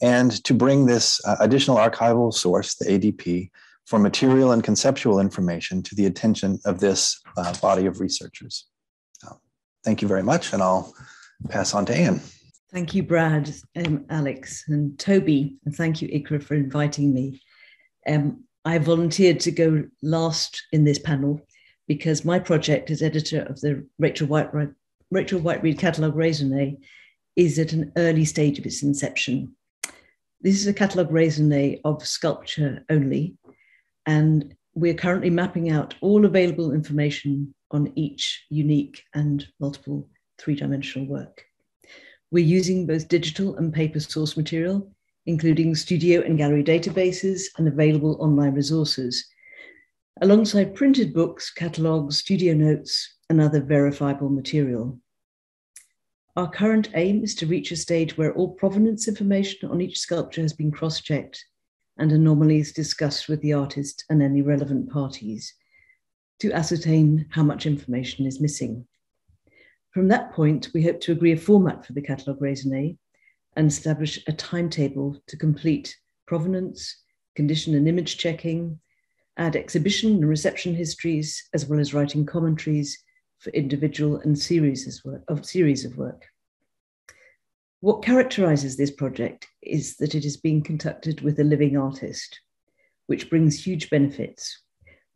[SPEAKER 3] and to bring this additional archival source, the ADP, for material and conceptual information to the attention of this body of researchers. Thank you very much, and I'll pass on to Anne.
[SPEAKER 4] Thank you, Brad, Alex, and Toby, and thank you, ICRA, for inviting me. I volunteered to go last in this panel because my project as editor of the Rachel Whiteread Catalogue Raisonné is at an early stage of its inception. This is a Catalogue Raisonné of sculpture only, and we're currently mapping out all available information on each unique and multiple three-dimensional work. We're using both digital and paper source material, including studio and gallery databases and available online resources, alongside printed books, catalogues, studio notes, and other verifiable material. Our current aim is to reach a stage where all provenance information on each sculpture has been cross-checked and anomalies discussed with the artist and any relevant parties to ascertain how much information is missing. From that point, we hope to agree a format for the Catalogue Raisonné and establish a timetable to complete provenance, condition and image checking, add exhibition and reception histories, as well as writing commentaries for individual and series of work. What characterizes this project is that it is being conducted with a living artist, which brings huge benefits,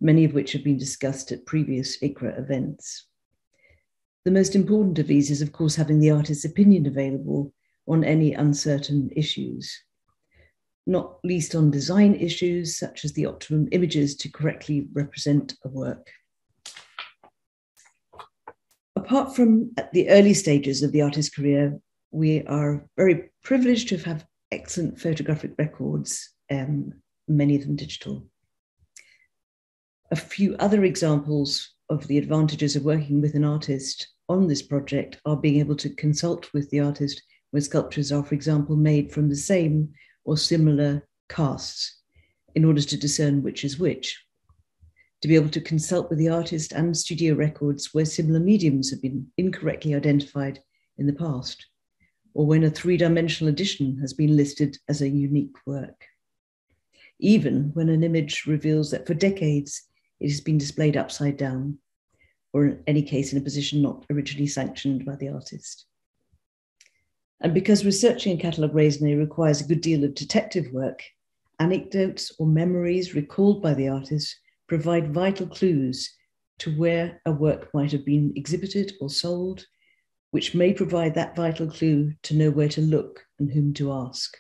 [SPEAKER 4] many of which have been discussed at previous ICRA events. The most important of these is, of course, having the artist's opinion available on any uncertain issues, not least on design issues such as the optimum images to correctly represent a work. Apart from at the early stages of the artist's career, we are very privileged to have excellent photographic records, many of them digital. A few other examples of the advantages of working with an artist on this project are being able to consult with the artist when sculptures are, for example, made from the same or similar casts in order to discern which is which. To be able to consult with the artist and studio records where similar mediums have been incorrectly identified in the past, or when a three-dimensional edition has been listed as a unique work. Even when an image reveals that for decades it has been displayed upside down, or in any case in a position not originally sanctioned by the artist. And because researching a catalogue raisonné requires a good deal of detective work, anecdotes or memories recalled by the artist provide vital clues to where a work might have been exhibited or sold, which may provide that vital clue to know where to look and whom to ask.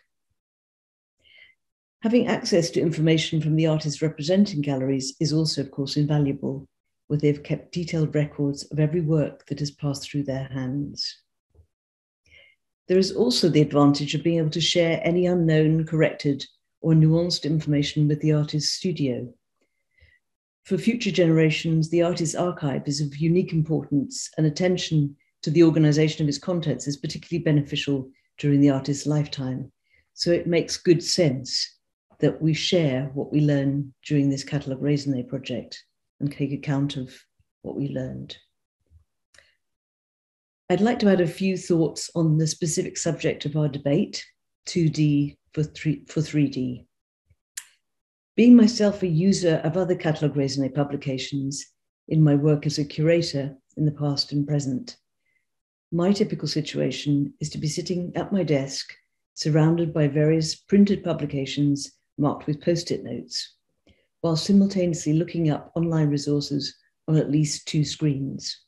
[SPEAKER 4] Having access to information from the artists representing galleries is also, of course, invaluable, where they've kept detailed records of every work that has passed through their hands. There is also the advantage of being able to share any unknown, corrected, or nuanced information with the artist's studio. For future generations, the artist's archive is of unique importance, and attention to the organization of its contents is particularly beneficial during the artist's lifetime. So it makes good sense that we share what we learn during this Catalogue Raisonné project and take account of what we learned. I'd like to add a few thoughts on the specific subject of our debate, 2D for 3D. Being myself a user of other Catalogue Raisonné publications in my work as a curator in the past and present, my typical situation is to be sitting at my desk, surrounded by various printed publications marked with post-it notes, while simultaneously looking up online resources on at least 2 screens.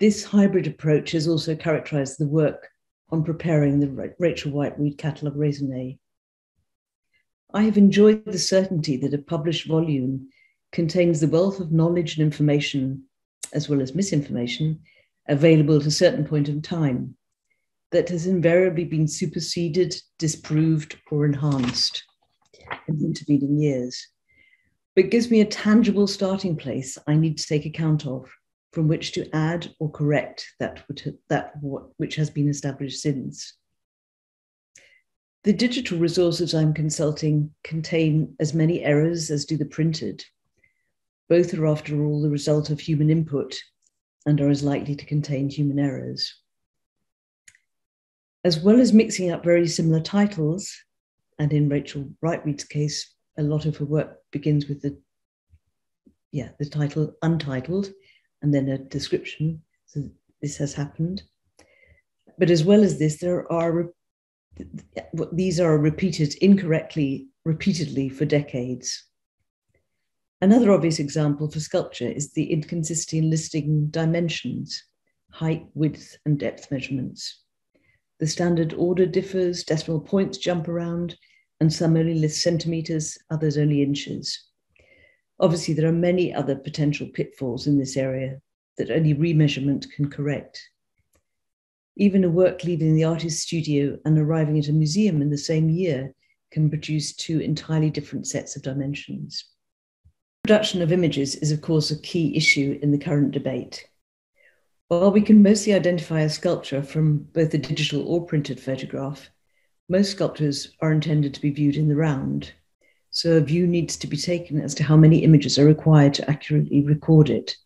[SPEAKER 4] This hybrid approach has also characterized the work on preparing the Rachel Whiteread Catalogue Raisonné. I have enjoyed the certainty that a published volume contains the wealth of knowledge and information, as well as misinformation, available at a certain point in time, that has invariably been superseded, disproved, or enhanced in the intervening years, but gives me a tangible starting place I need to take account of, from which to add or correct that which has been established since. The digital resources I'm consulting contain as many errors as do the printed. Both are, after all, the result of human input and are as likely to contain human errors. As well as mixing up very similar titles, and in Rachel Whiteread's case, a lot of her work begins with the title untitled, and then a description. So this has happened. But as well as this, these are repeated incorrectly, repeatedly for decades. Another obvious example for sculpture is the inconsistency in listing dimensions, height, width, and depth measurements. The standard order differs, decimal points jump around, and some only list centimeters, others only inches. Obviously, there are many other potential pitfalls in this area that only remeasurement can correct. Even a work leaving the artist's studio and arriving at a museum in the same year can produce 2 entirely different sets of dimensions. Production of images is, of course, a key issue in the current debate. While we can mostly identify a sculpture from both a digital or printed photograph, most sculptures are intended to be viewed in the round. So a view needs to be taken as to how many images are required to accurately record it.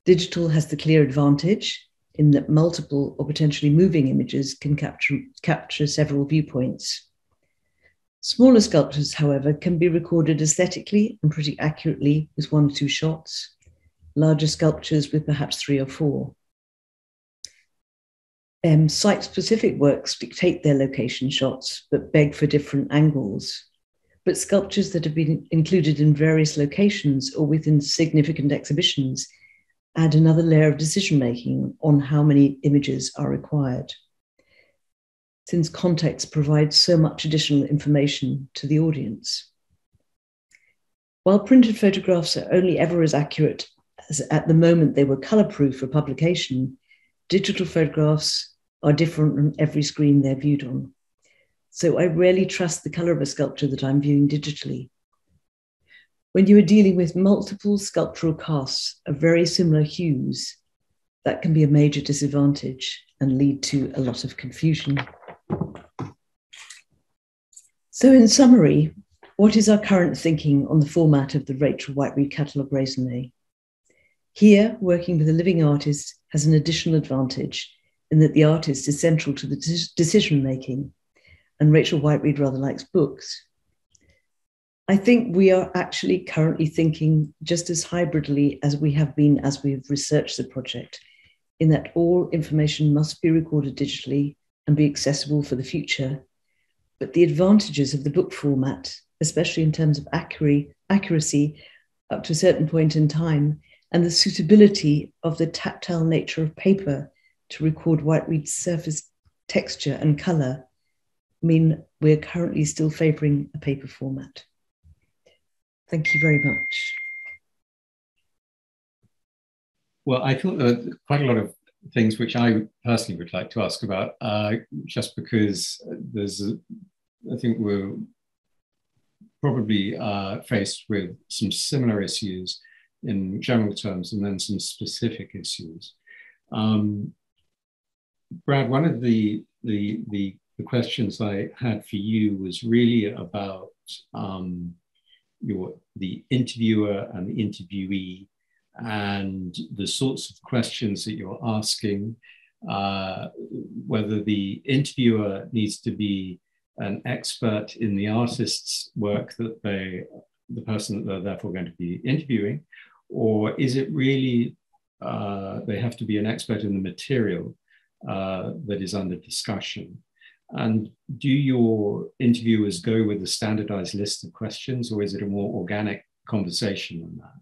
[SPEAKER 4] Digital has the clear advantage in that multiple or potentially moving images can capture several viewpoints. Smaller sculptures, however, can be recorded aesthetically and pretty accurately with 1 or 2 shots, larger sculptures with perhaps 3 or 4. Site-specific works dictate their location shots, but beg for different angles. But sculptures that have been included in various locations or within significant exhibitions add another layer of decision-making on how many images are required, since context provides so much additional information to the audience. While printed photographs are only ever as accurate as at the moment they were color-proof for publication, digital photographs are different on every screen they're viewed on. So I rarely trust the color of a sculpture that I'm viewing digitally. When you are dealing with multiple sculptural casts of very similar hues, that can be a major disadvantage and lead to a lot of confusion. So in summary, what is our current thinking on the format of the Rachel Whiteread Catalogue Raisonné? Here, working with a living artist has an additional advantage in that the artist is central to the decision-making, and Rachel Whiteread rather likes books. I think we are actually currently thinking just as hybridly as we have been as we've researched the project, in that all information must be recorded digitally and be accessible for the future. But the advantages of the book format, especially in terms of accuracy up to a certain point in time, and the suitability of the tactile nature of paper to record Whiteread surface texture and color, mean we're currently still favoring a paper format. Thank you very much.
[SPEAKER 1] Well, I thought there were quite a lot of things which I personally would like to ask about, just because I think we're probably faced with some similar issues in general terms and then some specific issues. Brad, one of the questions I had for you was really about the interviewer and the interviewee, and the sorts of questions that you're asking, whether the interviewer needs to be an expert in the artist's work that the person that they're therefore going to be interviewing, or is it really they have to be an expert in the material that is under discussion? And do your interviewers go with a standardized list of questions, or is it a more organic conversation than that?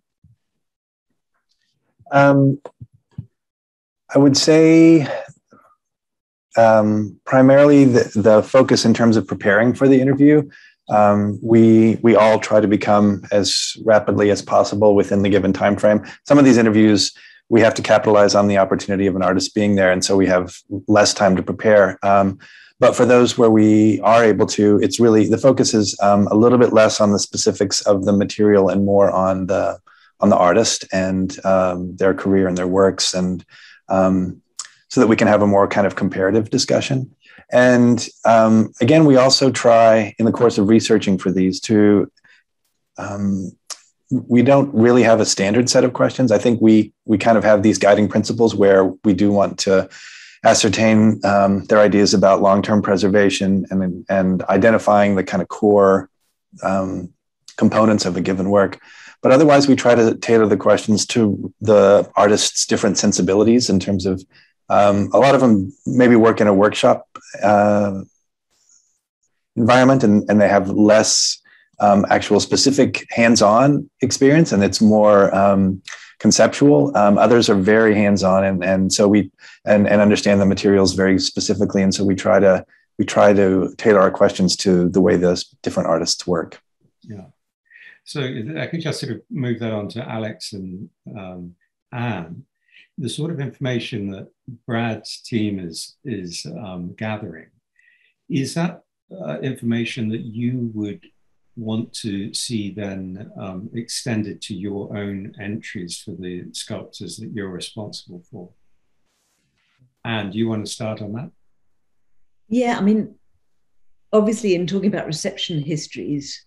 [SPEAKER 3] I would say primarily the focus in terms of preparing for the interview, we all try to become as rapidly as possible within the given time frame. Some of these interviews, we have to capitalize on the opportunity of an artist being there, and so we have less time to prepare. But for those where we are able to, it's really, the focus is a little bit less on the specifics of the material and more on the artist and their career and their works, and so that we can have a more kind of comparative discussion. And again, we also try in the course of researching for these to, we don't really have a standard set of questions. I think we kind of have these guiding principles where we do want to ascertain their ideas about long-term preservation and identifying the kind of core components of a given work. But otherwise, we try to tailor the questions to the artist's different sensibilities in terms of a lot of them maybe work in a workshop environment, and they have less actual specific hands-on experience, and it's more conceptual. Others are very hands-on, and so we understand the materials very specifically, and so we try to tailor our questions to the way those different artists work.
[SPEAKER 1] Yeah. So I could just sort of move that on to Alex and Anne. The sort of information that Brad's team is gathering, is that information that you would want to see then extended to your own entries for the sculptors that you're responsible for? Anne, do you want to start on that?
[SPEAKER 4] Yeah, I mean, obviously in talking about reception histories,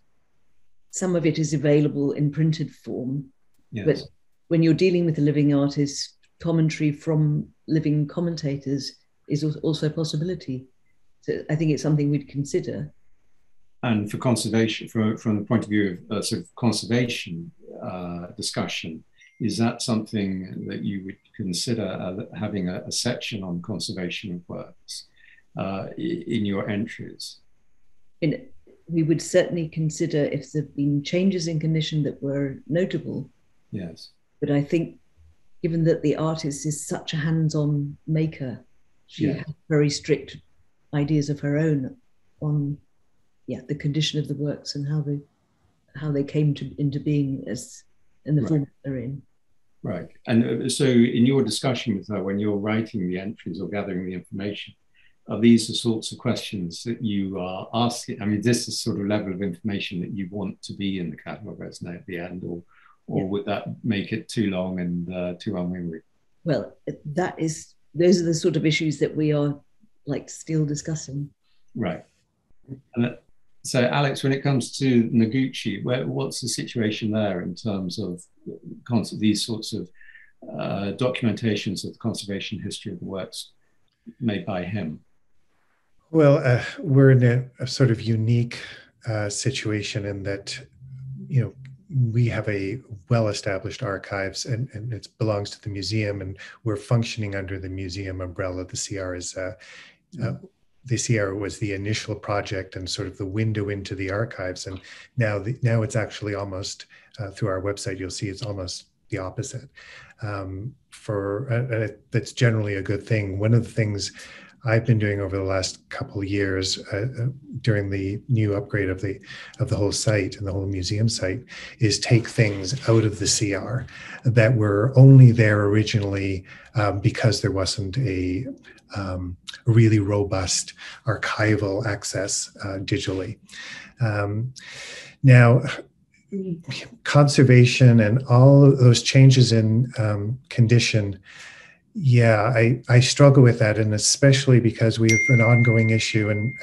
[SPEAKER 4] some of it is available in printed form, yes. But when you're dealing with a living artist, commentary from living commentators is also a possibility. So I think it's something we'd consider.
[SPEAKER 1] And for conservation, from the point of view of sort of conservation discussion, is that something that you would consider having a section on conservation of works in your entries?
[SPEAKER 4] We would certainly consider if there have been changes in condition that were notable.
[SPEAKER 1] Yes. But
[SPEAKER 4] I think given that the artist is such a hands-on maker, she has very strict ideas of her own on the condition of the works and how they came into being as in the form they're in.
[SPEAKER 1] Right. And so in your discussion with her, when you're writing the entries or gathering the information, are these the sorts of questions that you are asking? I mean, this is the sort of level of information that you want to be in the catalogue raisonnés at the end, or would that make it too long and too unwieldy?
[SPEAKER 4] Well, those are the sort of issues that we are still discussing.
[SPEAKER 1] Right. And so, Alex, when it comes to Noguchi, what's the situation there in terms of these sorts of documentations of the conservation history of the works made by him?
[SPEAKER 2] Well, we're in a sort of unique situation in that we have a well-established archives, and it belongs to the museum, and we're functioning under the museum umbrella. The CR is the CR was the initial project and sort of the window into the archives, and now it's actually almost through our website. You'll see it's almost the opposite. That's generally a good thing. One of the things I've been doing over the last couple of years during the new upgrade of the whole site and the whole museum site is take things out of the CR that were only there originally because there wasn't a really robust archival access digitally. Now, conservation and all of those changes in condition, yeah, I struggle with that, and especially because we have an ongoing issue, and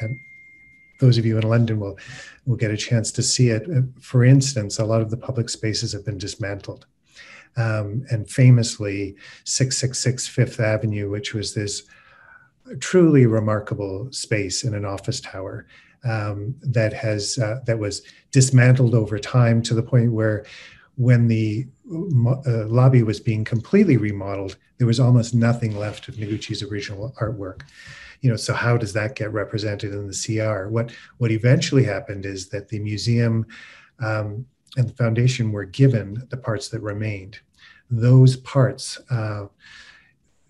[SPEAKER 2] those of you in London will get a chance to see it. For instance, a lot of the public spaces have been dismantled. And famously, 666 Fifth Avenue, which was this truly remarkable space in an office tower that was dismantled over time to the point where when the lobby was being completely remodeled, there was almost nothing left of Noguchi's original artwork. So how does that get represented in the CR? What eventually happened is that the museum and the foundation were given the parts that remained. Those parts,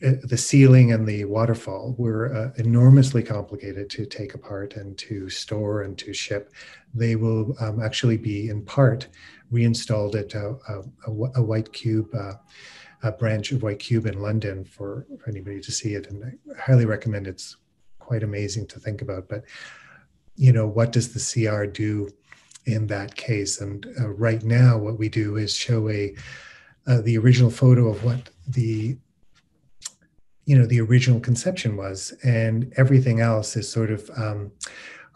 [SPEAKER 2] the ceiling and the waterfall, were enormously complicated to take apart and to store and to ship. They will actually be in part reinstalled at a White Cube, a branch of White Cube in London for anybody to see it. And I highly recommend. It's quite amazing to think about. But, what does the CR do in that case? And right now, what we do is show the original photo of what the original conception was, and everything else is sort of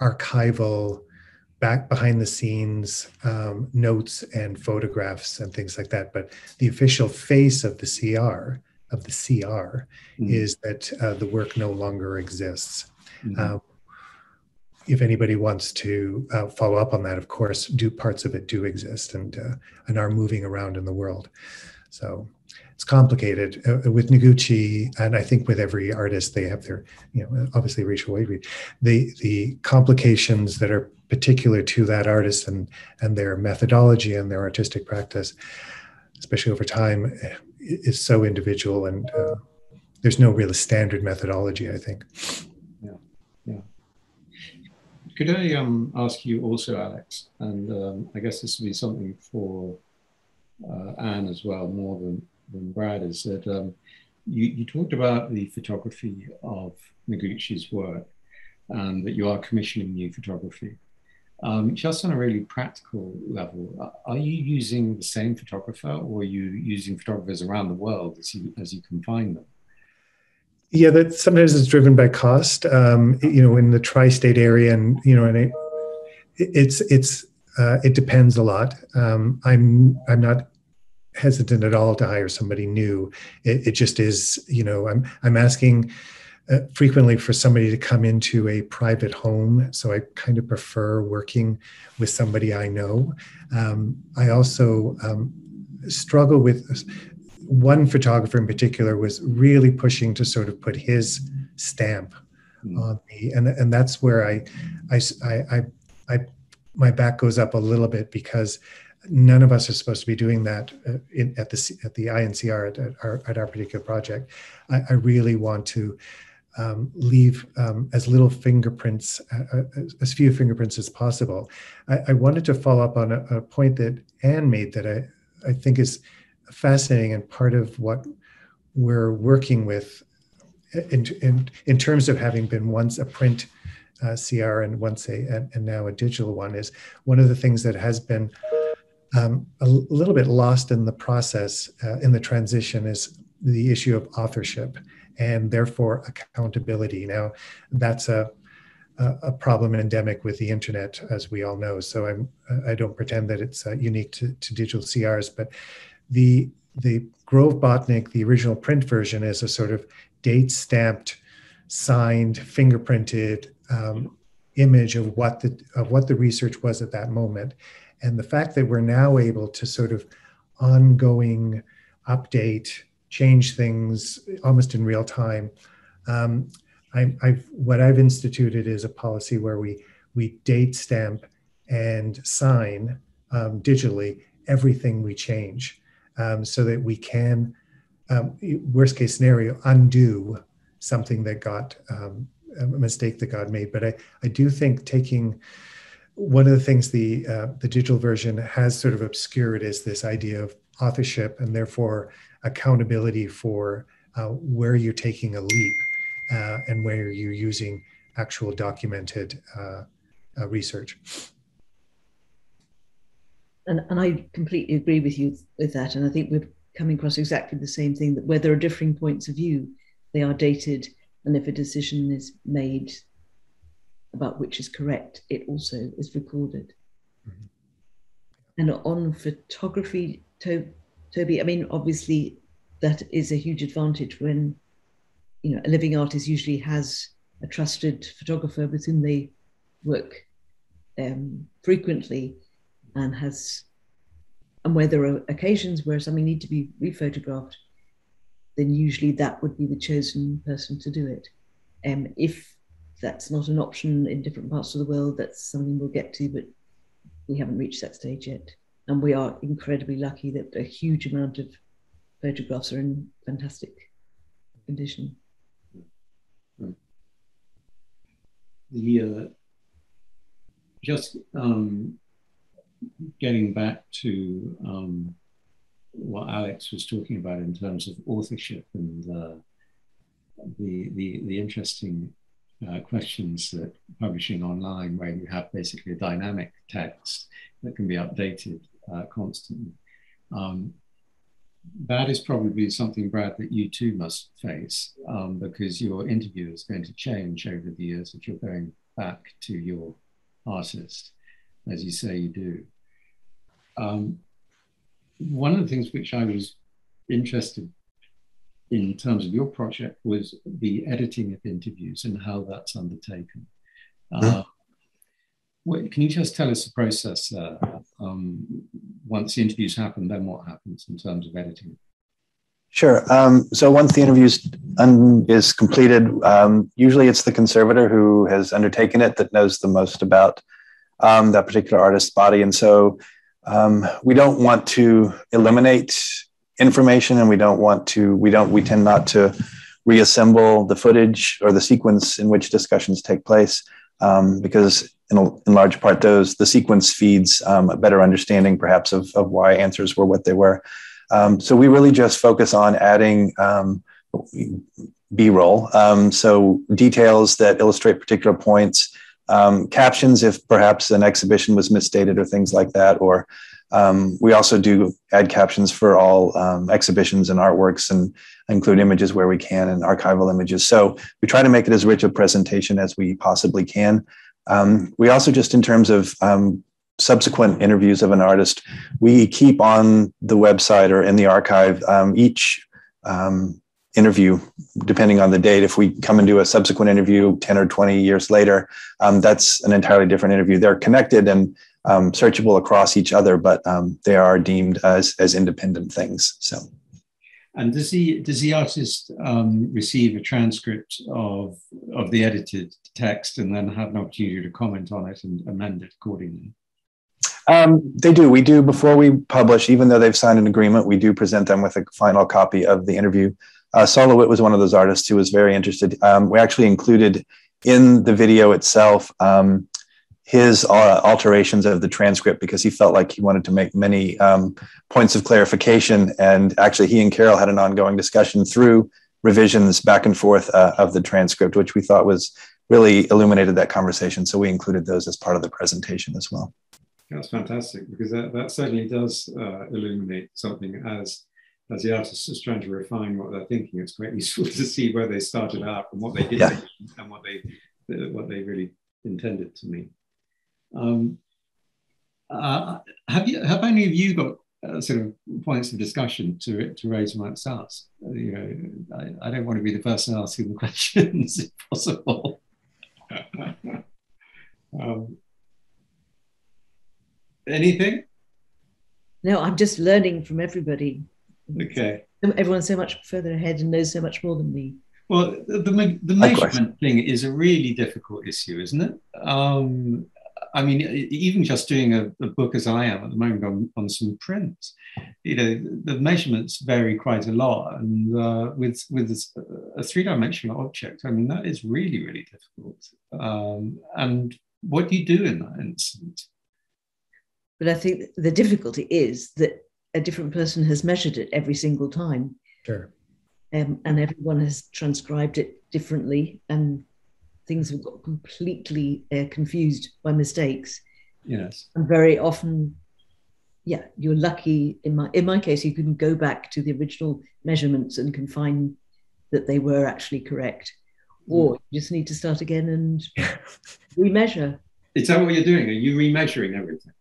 [SPEAKER 2] archival, back behind the scenes notes and photographs and things like that. But the official face of the CR is that the work no longer exists. If anybody wants to follow up on that, of course, parts of it do exist and are moving around in the world. So it's complicated with Noguchi, and I think with every artist, they have their, obviously Rachel Whiteread, the complications that are particular to that artist and their methodology and their artistic practice, especially over time, is so individual, and there's no real standard methodology, I think.
[SPEAKER 1] Yeah. Could I ask you also, Alex, and I guess this would be something for Anne as well, more than Brad, is that you talked about the photography of Noguchi's work and that you are commissioning new photography. Just on a really practical level, are you using the same photographer, or are you using photographers around the world as you can find them?
[SPEAKER 2] Yeah, that sometimes it's driven by cost. In the tri-state area, and it depends a lot. I'm not hesitant at all to hire somebody new. It just is, I'm asking frequently for somebody to come into a private home. So I kind of prefer working with somebody I know. I also struggle with one photographer in particular was really pushing to sort of put his stamp on me. And that's where my back goes up a little bit, because none of us are supposed to be doing that at the INCR at our particular project. I really want to leave as little fingerprints, as few fingerprints as possible. I wanted to follow up on a point that Anne made that I think is fascinating, and part of what we're working with in terms of having been once a print CR and and now a digital one, is one of the things that has been a little bit lost in the process, in the transition, is the issue of authorship and therefore accountability. Now, that's a problem endemic with the internet, as we all know. So I don't pretend that it's unique to digital CRs, but the Grove Botnick, the original print version, is a sort of date-stamped, signed, fingerprinted image of what the research was at that moment. And the fact that we're now able to sort of ongoing update, change things almost in real time. What I've instituted is a policy where we date stamp and sign digitally everything we change, so that we can, worst case scenario, undo something that got, a mistake that got made. But I do think taking, one of the things the digital version has sort of obscured is this idea of authorship, and therefore accountability for where you're taking a leap and where you're using actual documented research.
[SPEAKER 4] And I completely agree with you with that. And I think we're coming across exactly the same thing, that where there are differing points of view, they are dated. And if a decision is made about which is correct, it also is recorded. Mm-hmm. And on photography, Toby, I mean, obviously that is a huge advantage when, you know, a living artist usually has a trusted photographer with whom they work frequently, and where there are occasions where something needs to be rephotographed, then usually that would be the chosen person to do it. If that's not an option in different parts of the world, that's something we'll get to, but we haven't reached that stage yet. And we are incredibly lucky that a huge amount of photographs are in fantastic condition.
[SPEAKER 1] Just getting back to what Alex was talking about in terms of authorship and the interesting questions that publishing online, where you have basically a dynamic text that can be updated constantly. That is probably something, Brad, that you too must face, because your interview is going to change over the years if you're going back to your artist, as you say you do. One of the things which I was interested in terms of your project was the editing of interviews and how that's undertaken. Can you just tell us the process there? Once the interviews happen, then what happens in terms of editing?
[SPEAKER 3] Sure. So once the interview is completed, usually it's the conservator who has undertaken it that knows the most about that particular artist's body. And so we don't want to eliminate information, and we tend not to reassemble the footage or the sequence in which discussions take place, because in large part the sequence feeds a better understanding perhaps of why answers were what they were. So we really just focus on adding B-roll, so details that illustrate particular points, captions if perhaps an exhibition was misstated or things like that, or we also do add captions for all exhibitions and artworks, and include images where we can, and archival images. So we try to make it as rich a presentation as we possibly can. We also, just in terms of subsequent interviews of an artist, we keep on the website or in the archive each interview, depending on the date. If we come and do a subsequent interview 10 or 20 years later, that's an entirely different interview. They're connected and searchable across each other, but they are deemed as independent things. So.
[SPEAKER 1] And does the artist receive a transcript of the edited text and then have an opportunity to comment on it and amend it accordingly?
[SPEAKER 3] They do. We do, before we publish, even though they've signed an agreement, we do present them with a final copy of the interview. Solowit was one of those artists who was very interested. We actually included in the video itself his alterations of the transcript, because he felt like he wanted to make many points of clarification. And actually, he and Carol had an ongoing discussion through revisions back and forth of the transcript, which we thought was really illuminated that conversation. So we included those as part of the presentation as well.
[SPEAKER 1] That's fantastic, because that certainly does illuminate something as the artist is trying to refine what they're thinking. It's quite useful to see where they started out and what they did and what they really intended to mean. Have any of you got sort of points of discussion to raise amongst us? You know, I don't want to be the person asking the questions, if possible. Anything?
[SPEAKER 4] No, I'm just learning from everybody.
[SPEAKER 1] Okay.
[SPEAKER 4] Everyone's so much further ahead and knows so much more than me.
[SPEAKER 1] Well, the measurement thing is a really difficult issue, isn't it? I mean, even just doing a book as I am at the moment on some prints, the measurements vary quite a lot. And with a three-dimensional object, I mean, that is really, really difficult. And what do you do in that instance?
[SPEAKER 4] But I think the difficulty is that a different person has measured it every single time.
[SPEAKER 2] Sure.
[SPEAKER 4] And everyone has transcribed it differently, and things have got completely confused by mistakes.
[SPEAKER 1] Yes.
[SPEAKER 4] And very often, yeah, you're lucky. In my case, you can go back to the original measurements and can find that they were actually correct. Or you just need to start again and remeasure.
[SPEAKER 1] Is that what you're doing? Are you remeasuring everything?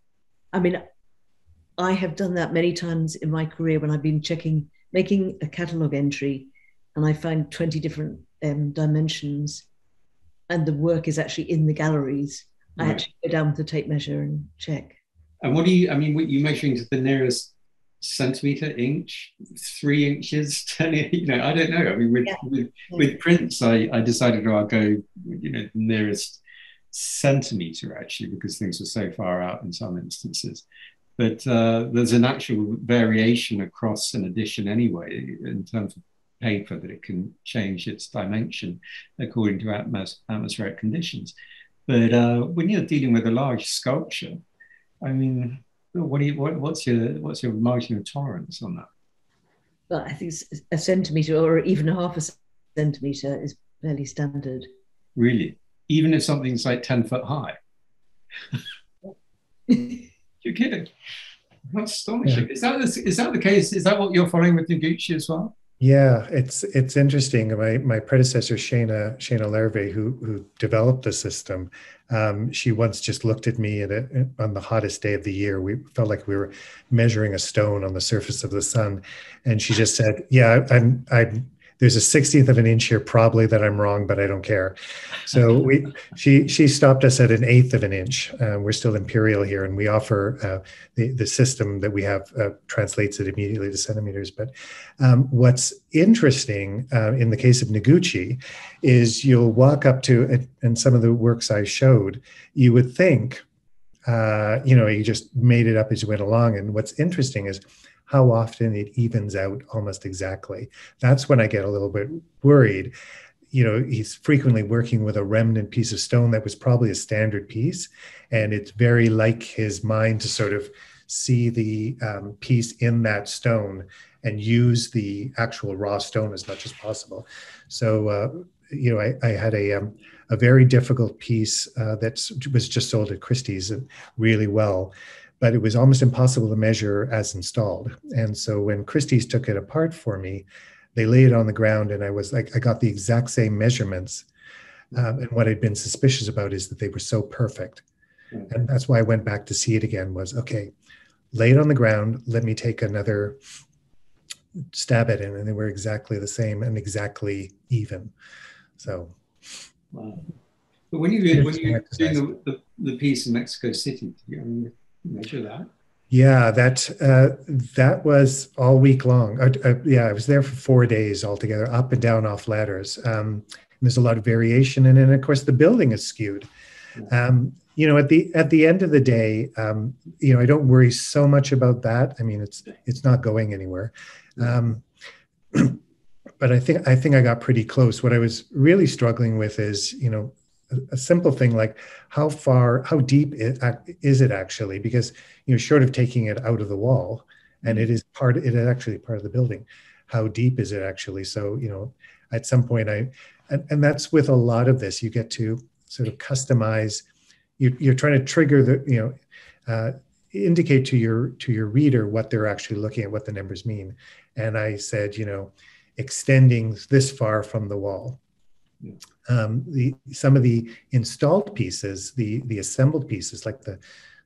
[SPEAKER 4] I mean, I have done that many times in my career when I've been making a catalogue entry, and I find 20 different dimensions, and the work is actually in the galleries. Right. I actually go down with the tape measure and check.
[SPEAKER 1] And what are you measuring to the nearest centimeter, inch, 3 inches, 10, I don't know. I mean, with prints, I decided I'll go, the nearest centimeter actually, because things are so far out in some instances. But there's an actual variation across an edition anyway, in terms of paper, that it can change its dimension according to atmospheric conditions. But when you're dealing with a large sculpture, I mean, what's your margin of tolerance on that?
[SPEAKER 4] Well, I think a centimeter or even half a centimeter is fairly standard.
[SPEAKER 1] Really? Even if something's like 10 foot high? You're kidding. That's astonishing. Yeah. Is that the case? Is that what you're following with Noguchi as well?
[SPEAKER 2] Yeah, it's interesting. My predecessor, Shana Lerve, who developed the system, she once just looked at me on the hottest day of the year. We felt like we were measuring a stone on the surface of the sun, and she just said, "Yeah, I'm there's a 1/60 of an inch here, probably, that I'm wrong, but I don't care." So she stopped us at 1/8 of an inch. We're still imperial here, and we offer the system that we have translates it immediately to centimeters. But what's interesting in the case of Noguchi is you'll walk up to it, and some of the works I showed, you would think, you just made it up as you went along. And what's interesting is how often it evens out almost exactly. That's when I get a little bit worried. He's frequently working with a remnant piece of stone that was probably a standard piece. And it's very like his mind to sort of see the piece in that stone and use the actual raw stone as much as possible. So, I had a very difficult piece that was just sold at Christie's really well, but it was almost impossible to measure as installed. And so when Christie's took it apart for me, they laid it on the ground, and I got the exact same measurements. And what I'd been suspicious about is that they were so perfect. And that's why I went back to see it again, was, okay, lay it on the ground, let me take another stab at it. And they were exactly the same and exactly even. So.
[SPEAKER 1] Wow. But when you're doing the piece in Mexico City, do you measure that?
[SPEAKER 2] Yeah, that was all week long. I was there for 4 days altogether, up and down off ladders. And there's a lot of variation in it. And of course, the building is skewed. At the end of the day, I don't worry so much about that. I mean, it's not going anywhere. But I think I got pretty close. What I was really struggling with is, a simple thing like how deep is it actually? Because, short of taking it out of the wall, and it is actually part of the building, how deep is it actually? So, at some point and that's with a lot of this, you get to sort of customize, you're trying to trigger indicate to your reader what they're actually looking at, what the numbers mean. And I said, extending this far from the wall. Some of the installed pieces, the assembled pieces, like the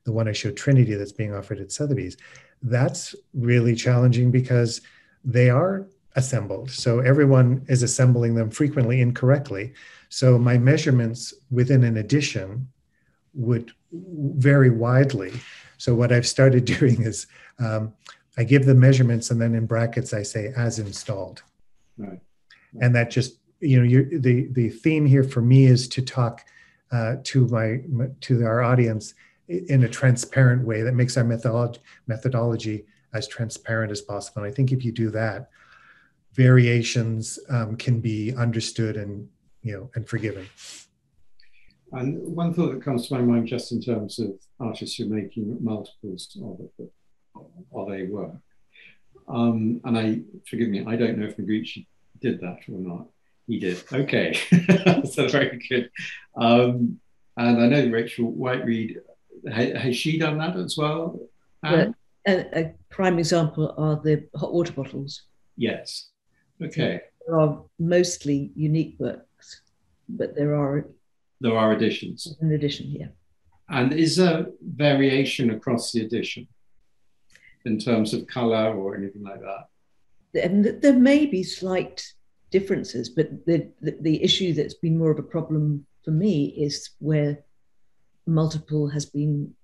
[SPEAKER 2] one I showed Trinity that's being offered at Sotheby's, that's really challenging because they are assembled. So everyone is assembling them frequently incorrectly. So my measurements within an edition would vary widely. So what I've started doing is I give the measurements, and then in brackets I say as installed.
[SPEAKER 1] Right.
[SPEAKER 2] And that just, the theme here for me is to talk to our audience in a transparent way that makes our methodology as transparent as possible. And I think if you do that, variations can be understood and forgiven.
[SPEAKER 1] And one thought that comes to my mind, just in terms of artists who are making multiples of a work, and forgive me, I don't know if Noguchi did that or not. He did. Okay, so very good. And I know Rachel Whiteread, has she done that as well?
[SPEAKER 4] A prime example are the hot water bottles.
[SPEAKER 1] Yes. Okay.
[SPEAKER 4] There are mostly unique works, but there are
[SPEAKER 1] editions.
[SPEAKER 4] An edition, yeah.
[SPEAKER 1] And is there variation across the edition in terms of color or anything like that?
[SPEAKER 4] And there may be slight differences, but the issue that's been more of a problem for me is where multiple has been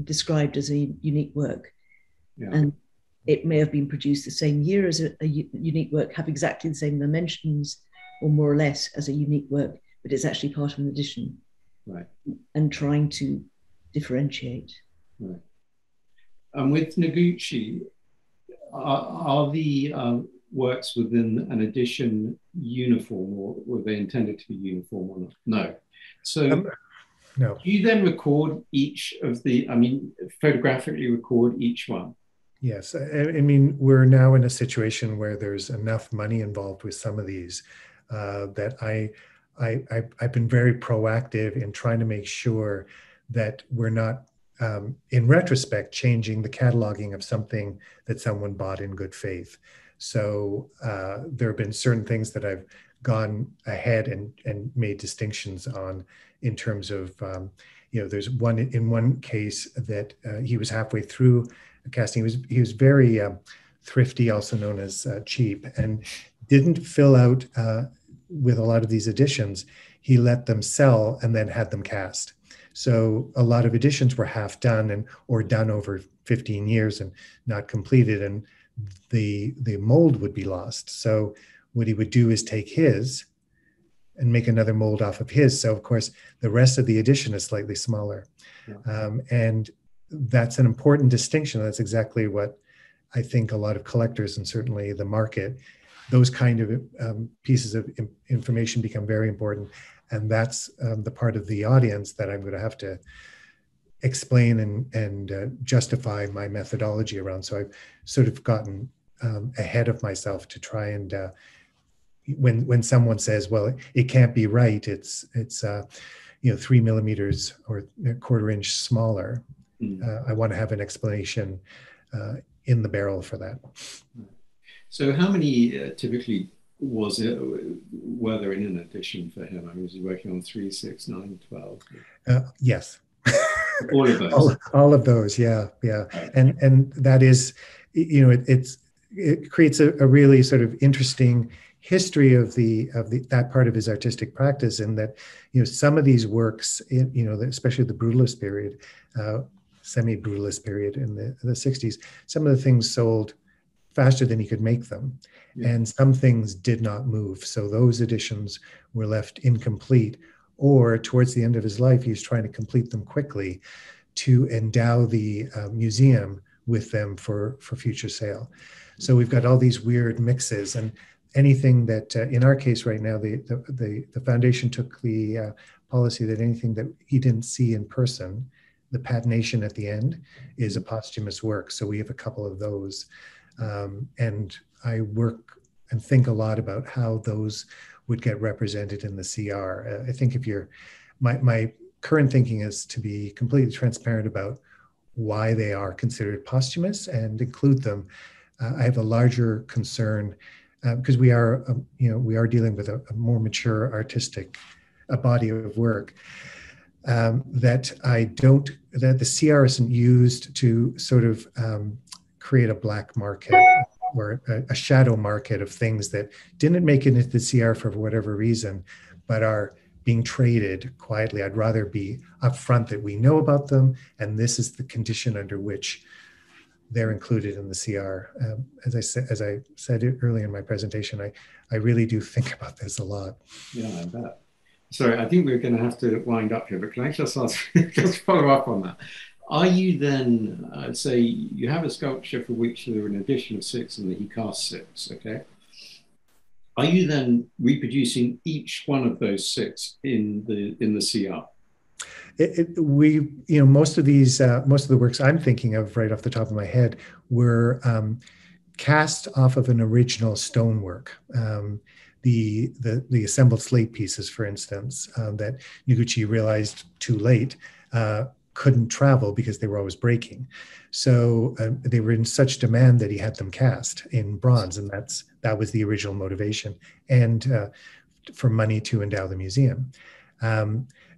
[SPEAKER 4] described as a unique work.
[SPEAKER 1] Yeah.
[SPEAKER 4] And it may have been produced the same year as a unique work, have exactly the same dimensions, or more or less as a unique work, but it's actually part of an edition.
[SPEAKER 1] Right.
[SPEAKER 4] And trying to differentiate.
[SPEAKER 1] Right. And with Noguchi, are the works within an edition uniform, or were they intended to be uniform or not? No. So
[SPEAKER 2] no.
[SPEAKER 1] Do you then record each of photographically record each one?
[SPEAKER 2] Yes. I mean, we're now in a situation where there's enough money involved with some of these that I've been very proactive in trying to make sure that we're not, in retrospect, changing the cataloging of something that someone bought in good faith. So there have been certain things that I've gone ahead and made distinctions on in terms of, there's one case that he was halfway through casting. He was very thrifty, also known as cheap, and didn't fill out with a lot of these editions. He let them sell and then had them cast. So a lot of editions were half done or done over 15 years and not completed, and the mold would be lost. So what he would do is take his and make another mold off of his. So of course, the rest of the edition is slightly smaller. Yeah. And that's an important distinction. That's exactly what I think a lot of collectors, and certainly the market, those kind of pieces of information become very important. And that's the part of the audience that I'm going to have to explain and justify my methodology around. So I've sort of gotten ahead of myself to try and when someone says, well, it can't be right, it's 3 millimeters or a quarter inch smaller. I want to have an explanation in the barrel for that.
[SPEAKER 1] So how many typically were there in an edition for him? I mean, was he working on 3, 6, 9, 12?
[SPEAKER 2] Yes.
[SPEAKER 1] All of those.
[SPEAKER 2] All of those, yeah. And that is, it creates a really sort of interesting history of that part of his artistic practice, in that some of these works, especially the brutalist period, semi-brutalist period in the 60s, some of the things sold faster than he could make them. Yeah. And some things did not move. So those editions were left incomplete, or towards the end of his life, he was trying to complete them quickly to endow the museum with them for future sale. So we've got all these weird mixes, and anything that, in our case right now, the foundation took the policy that anything that he didn't see in person, the patination at the end, is a posthumous work. So we have a couple of those. And I work and think a lot about how those would get represented in the CR. I think my current thinking is to be completely transparent about why they are considered posthumous and include them. I have a larger concern because we are dealing with a more mature artistic body of work, that the CR isn't used to sort of create a black market or a shadow market of things that didn't make it into the CR for whatever reason, but are being traded quietly. I'd rather be upfront that we know about them, and this is the condition under which they're included in the CR. As I said earlier in my presentation, I really do think about this a lot.
[SPEAKER 1] Yeah, I bet. Sorry, I think we're going to have to wind up here, but can I just ask, just follow up on that? Are you then, say you have a sculpture for which there are an addition of 6 and that he casts 6, okay? Are you then reproducing each one of those 6 in the CR?
[SPEAKER 2] Most of the works I'm thinking of right off the top of my head were cast off of an original stonework. The assembled slate pieces, for instance, that Noguchi realized too late couldn't travel because they were always breaking. So they were in such demand that he had them cast in bronze, and that was the original motivation, and for money to endow the museum.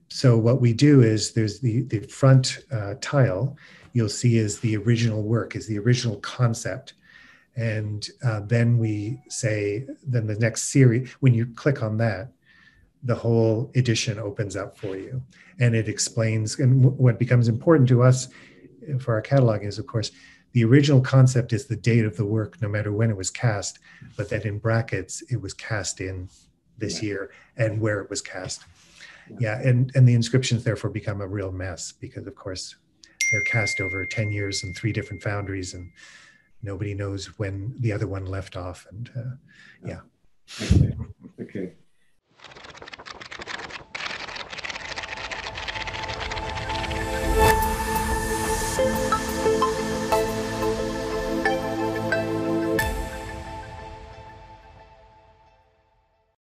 [SPEAKER 2] So what we do is there's the front tile you'll see is the original work, is the original concept. And then we say, then the next series, when you click on that, the whole edition opens up for you. And it explains, and what becomes important to us for our catalog is, of course, the original concept is the date of the work, no matter when it was cast, but that in brackets, it was cast in this year and where it was cast. Yeah, and the inscriptions therefore become a real mess because, of course, they're cast over 10 years in 3 different foundries, and nobody knows when the other one left off. And yeah.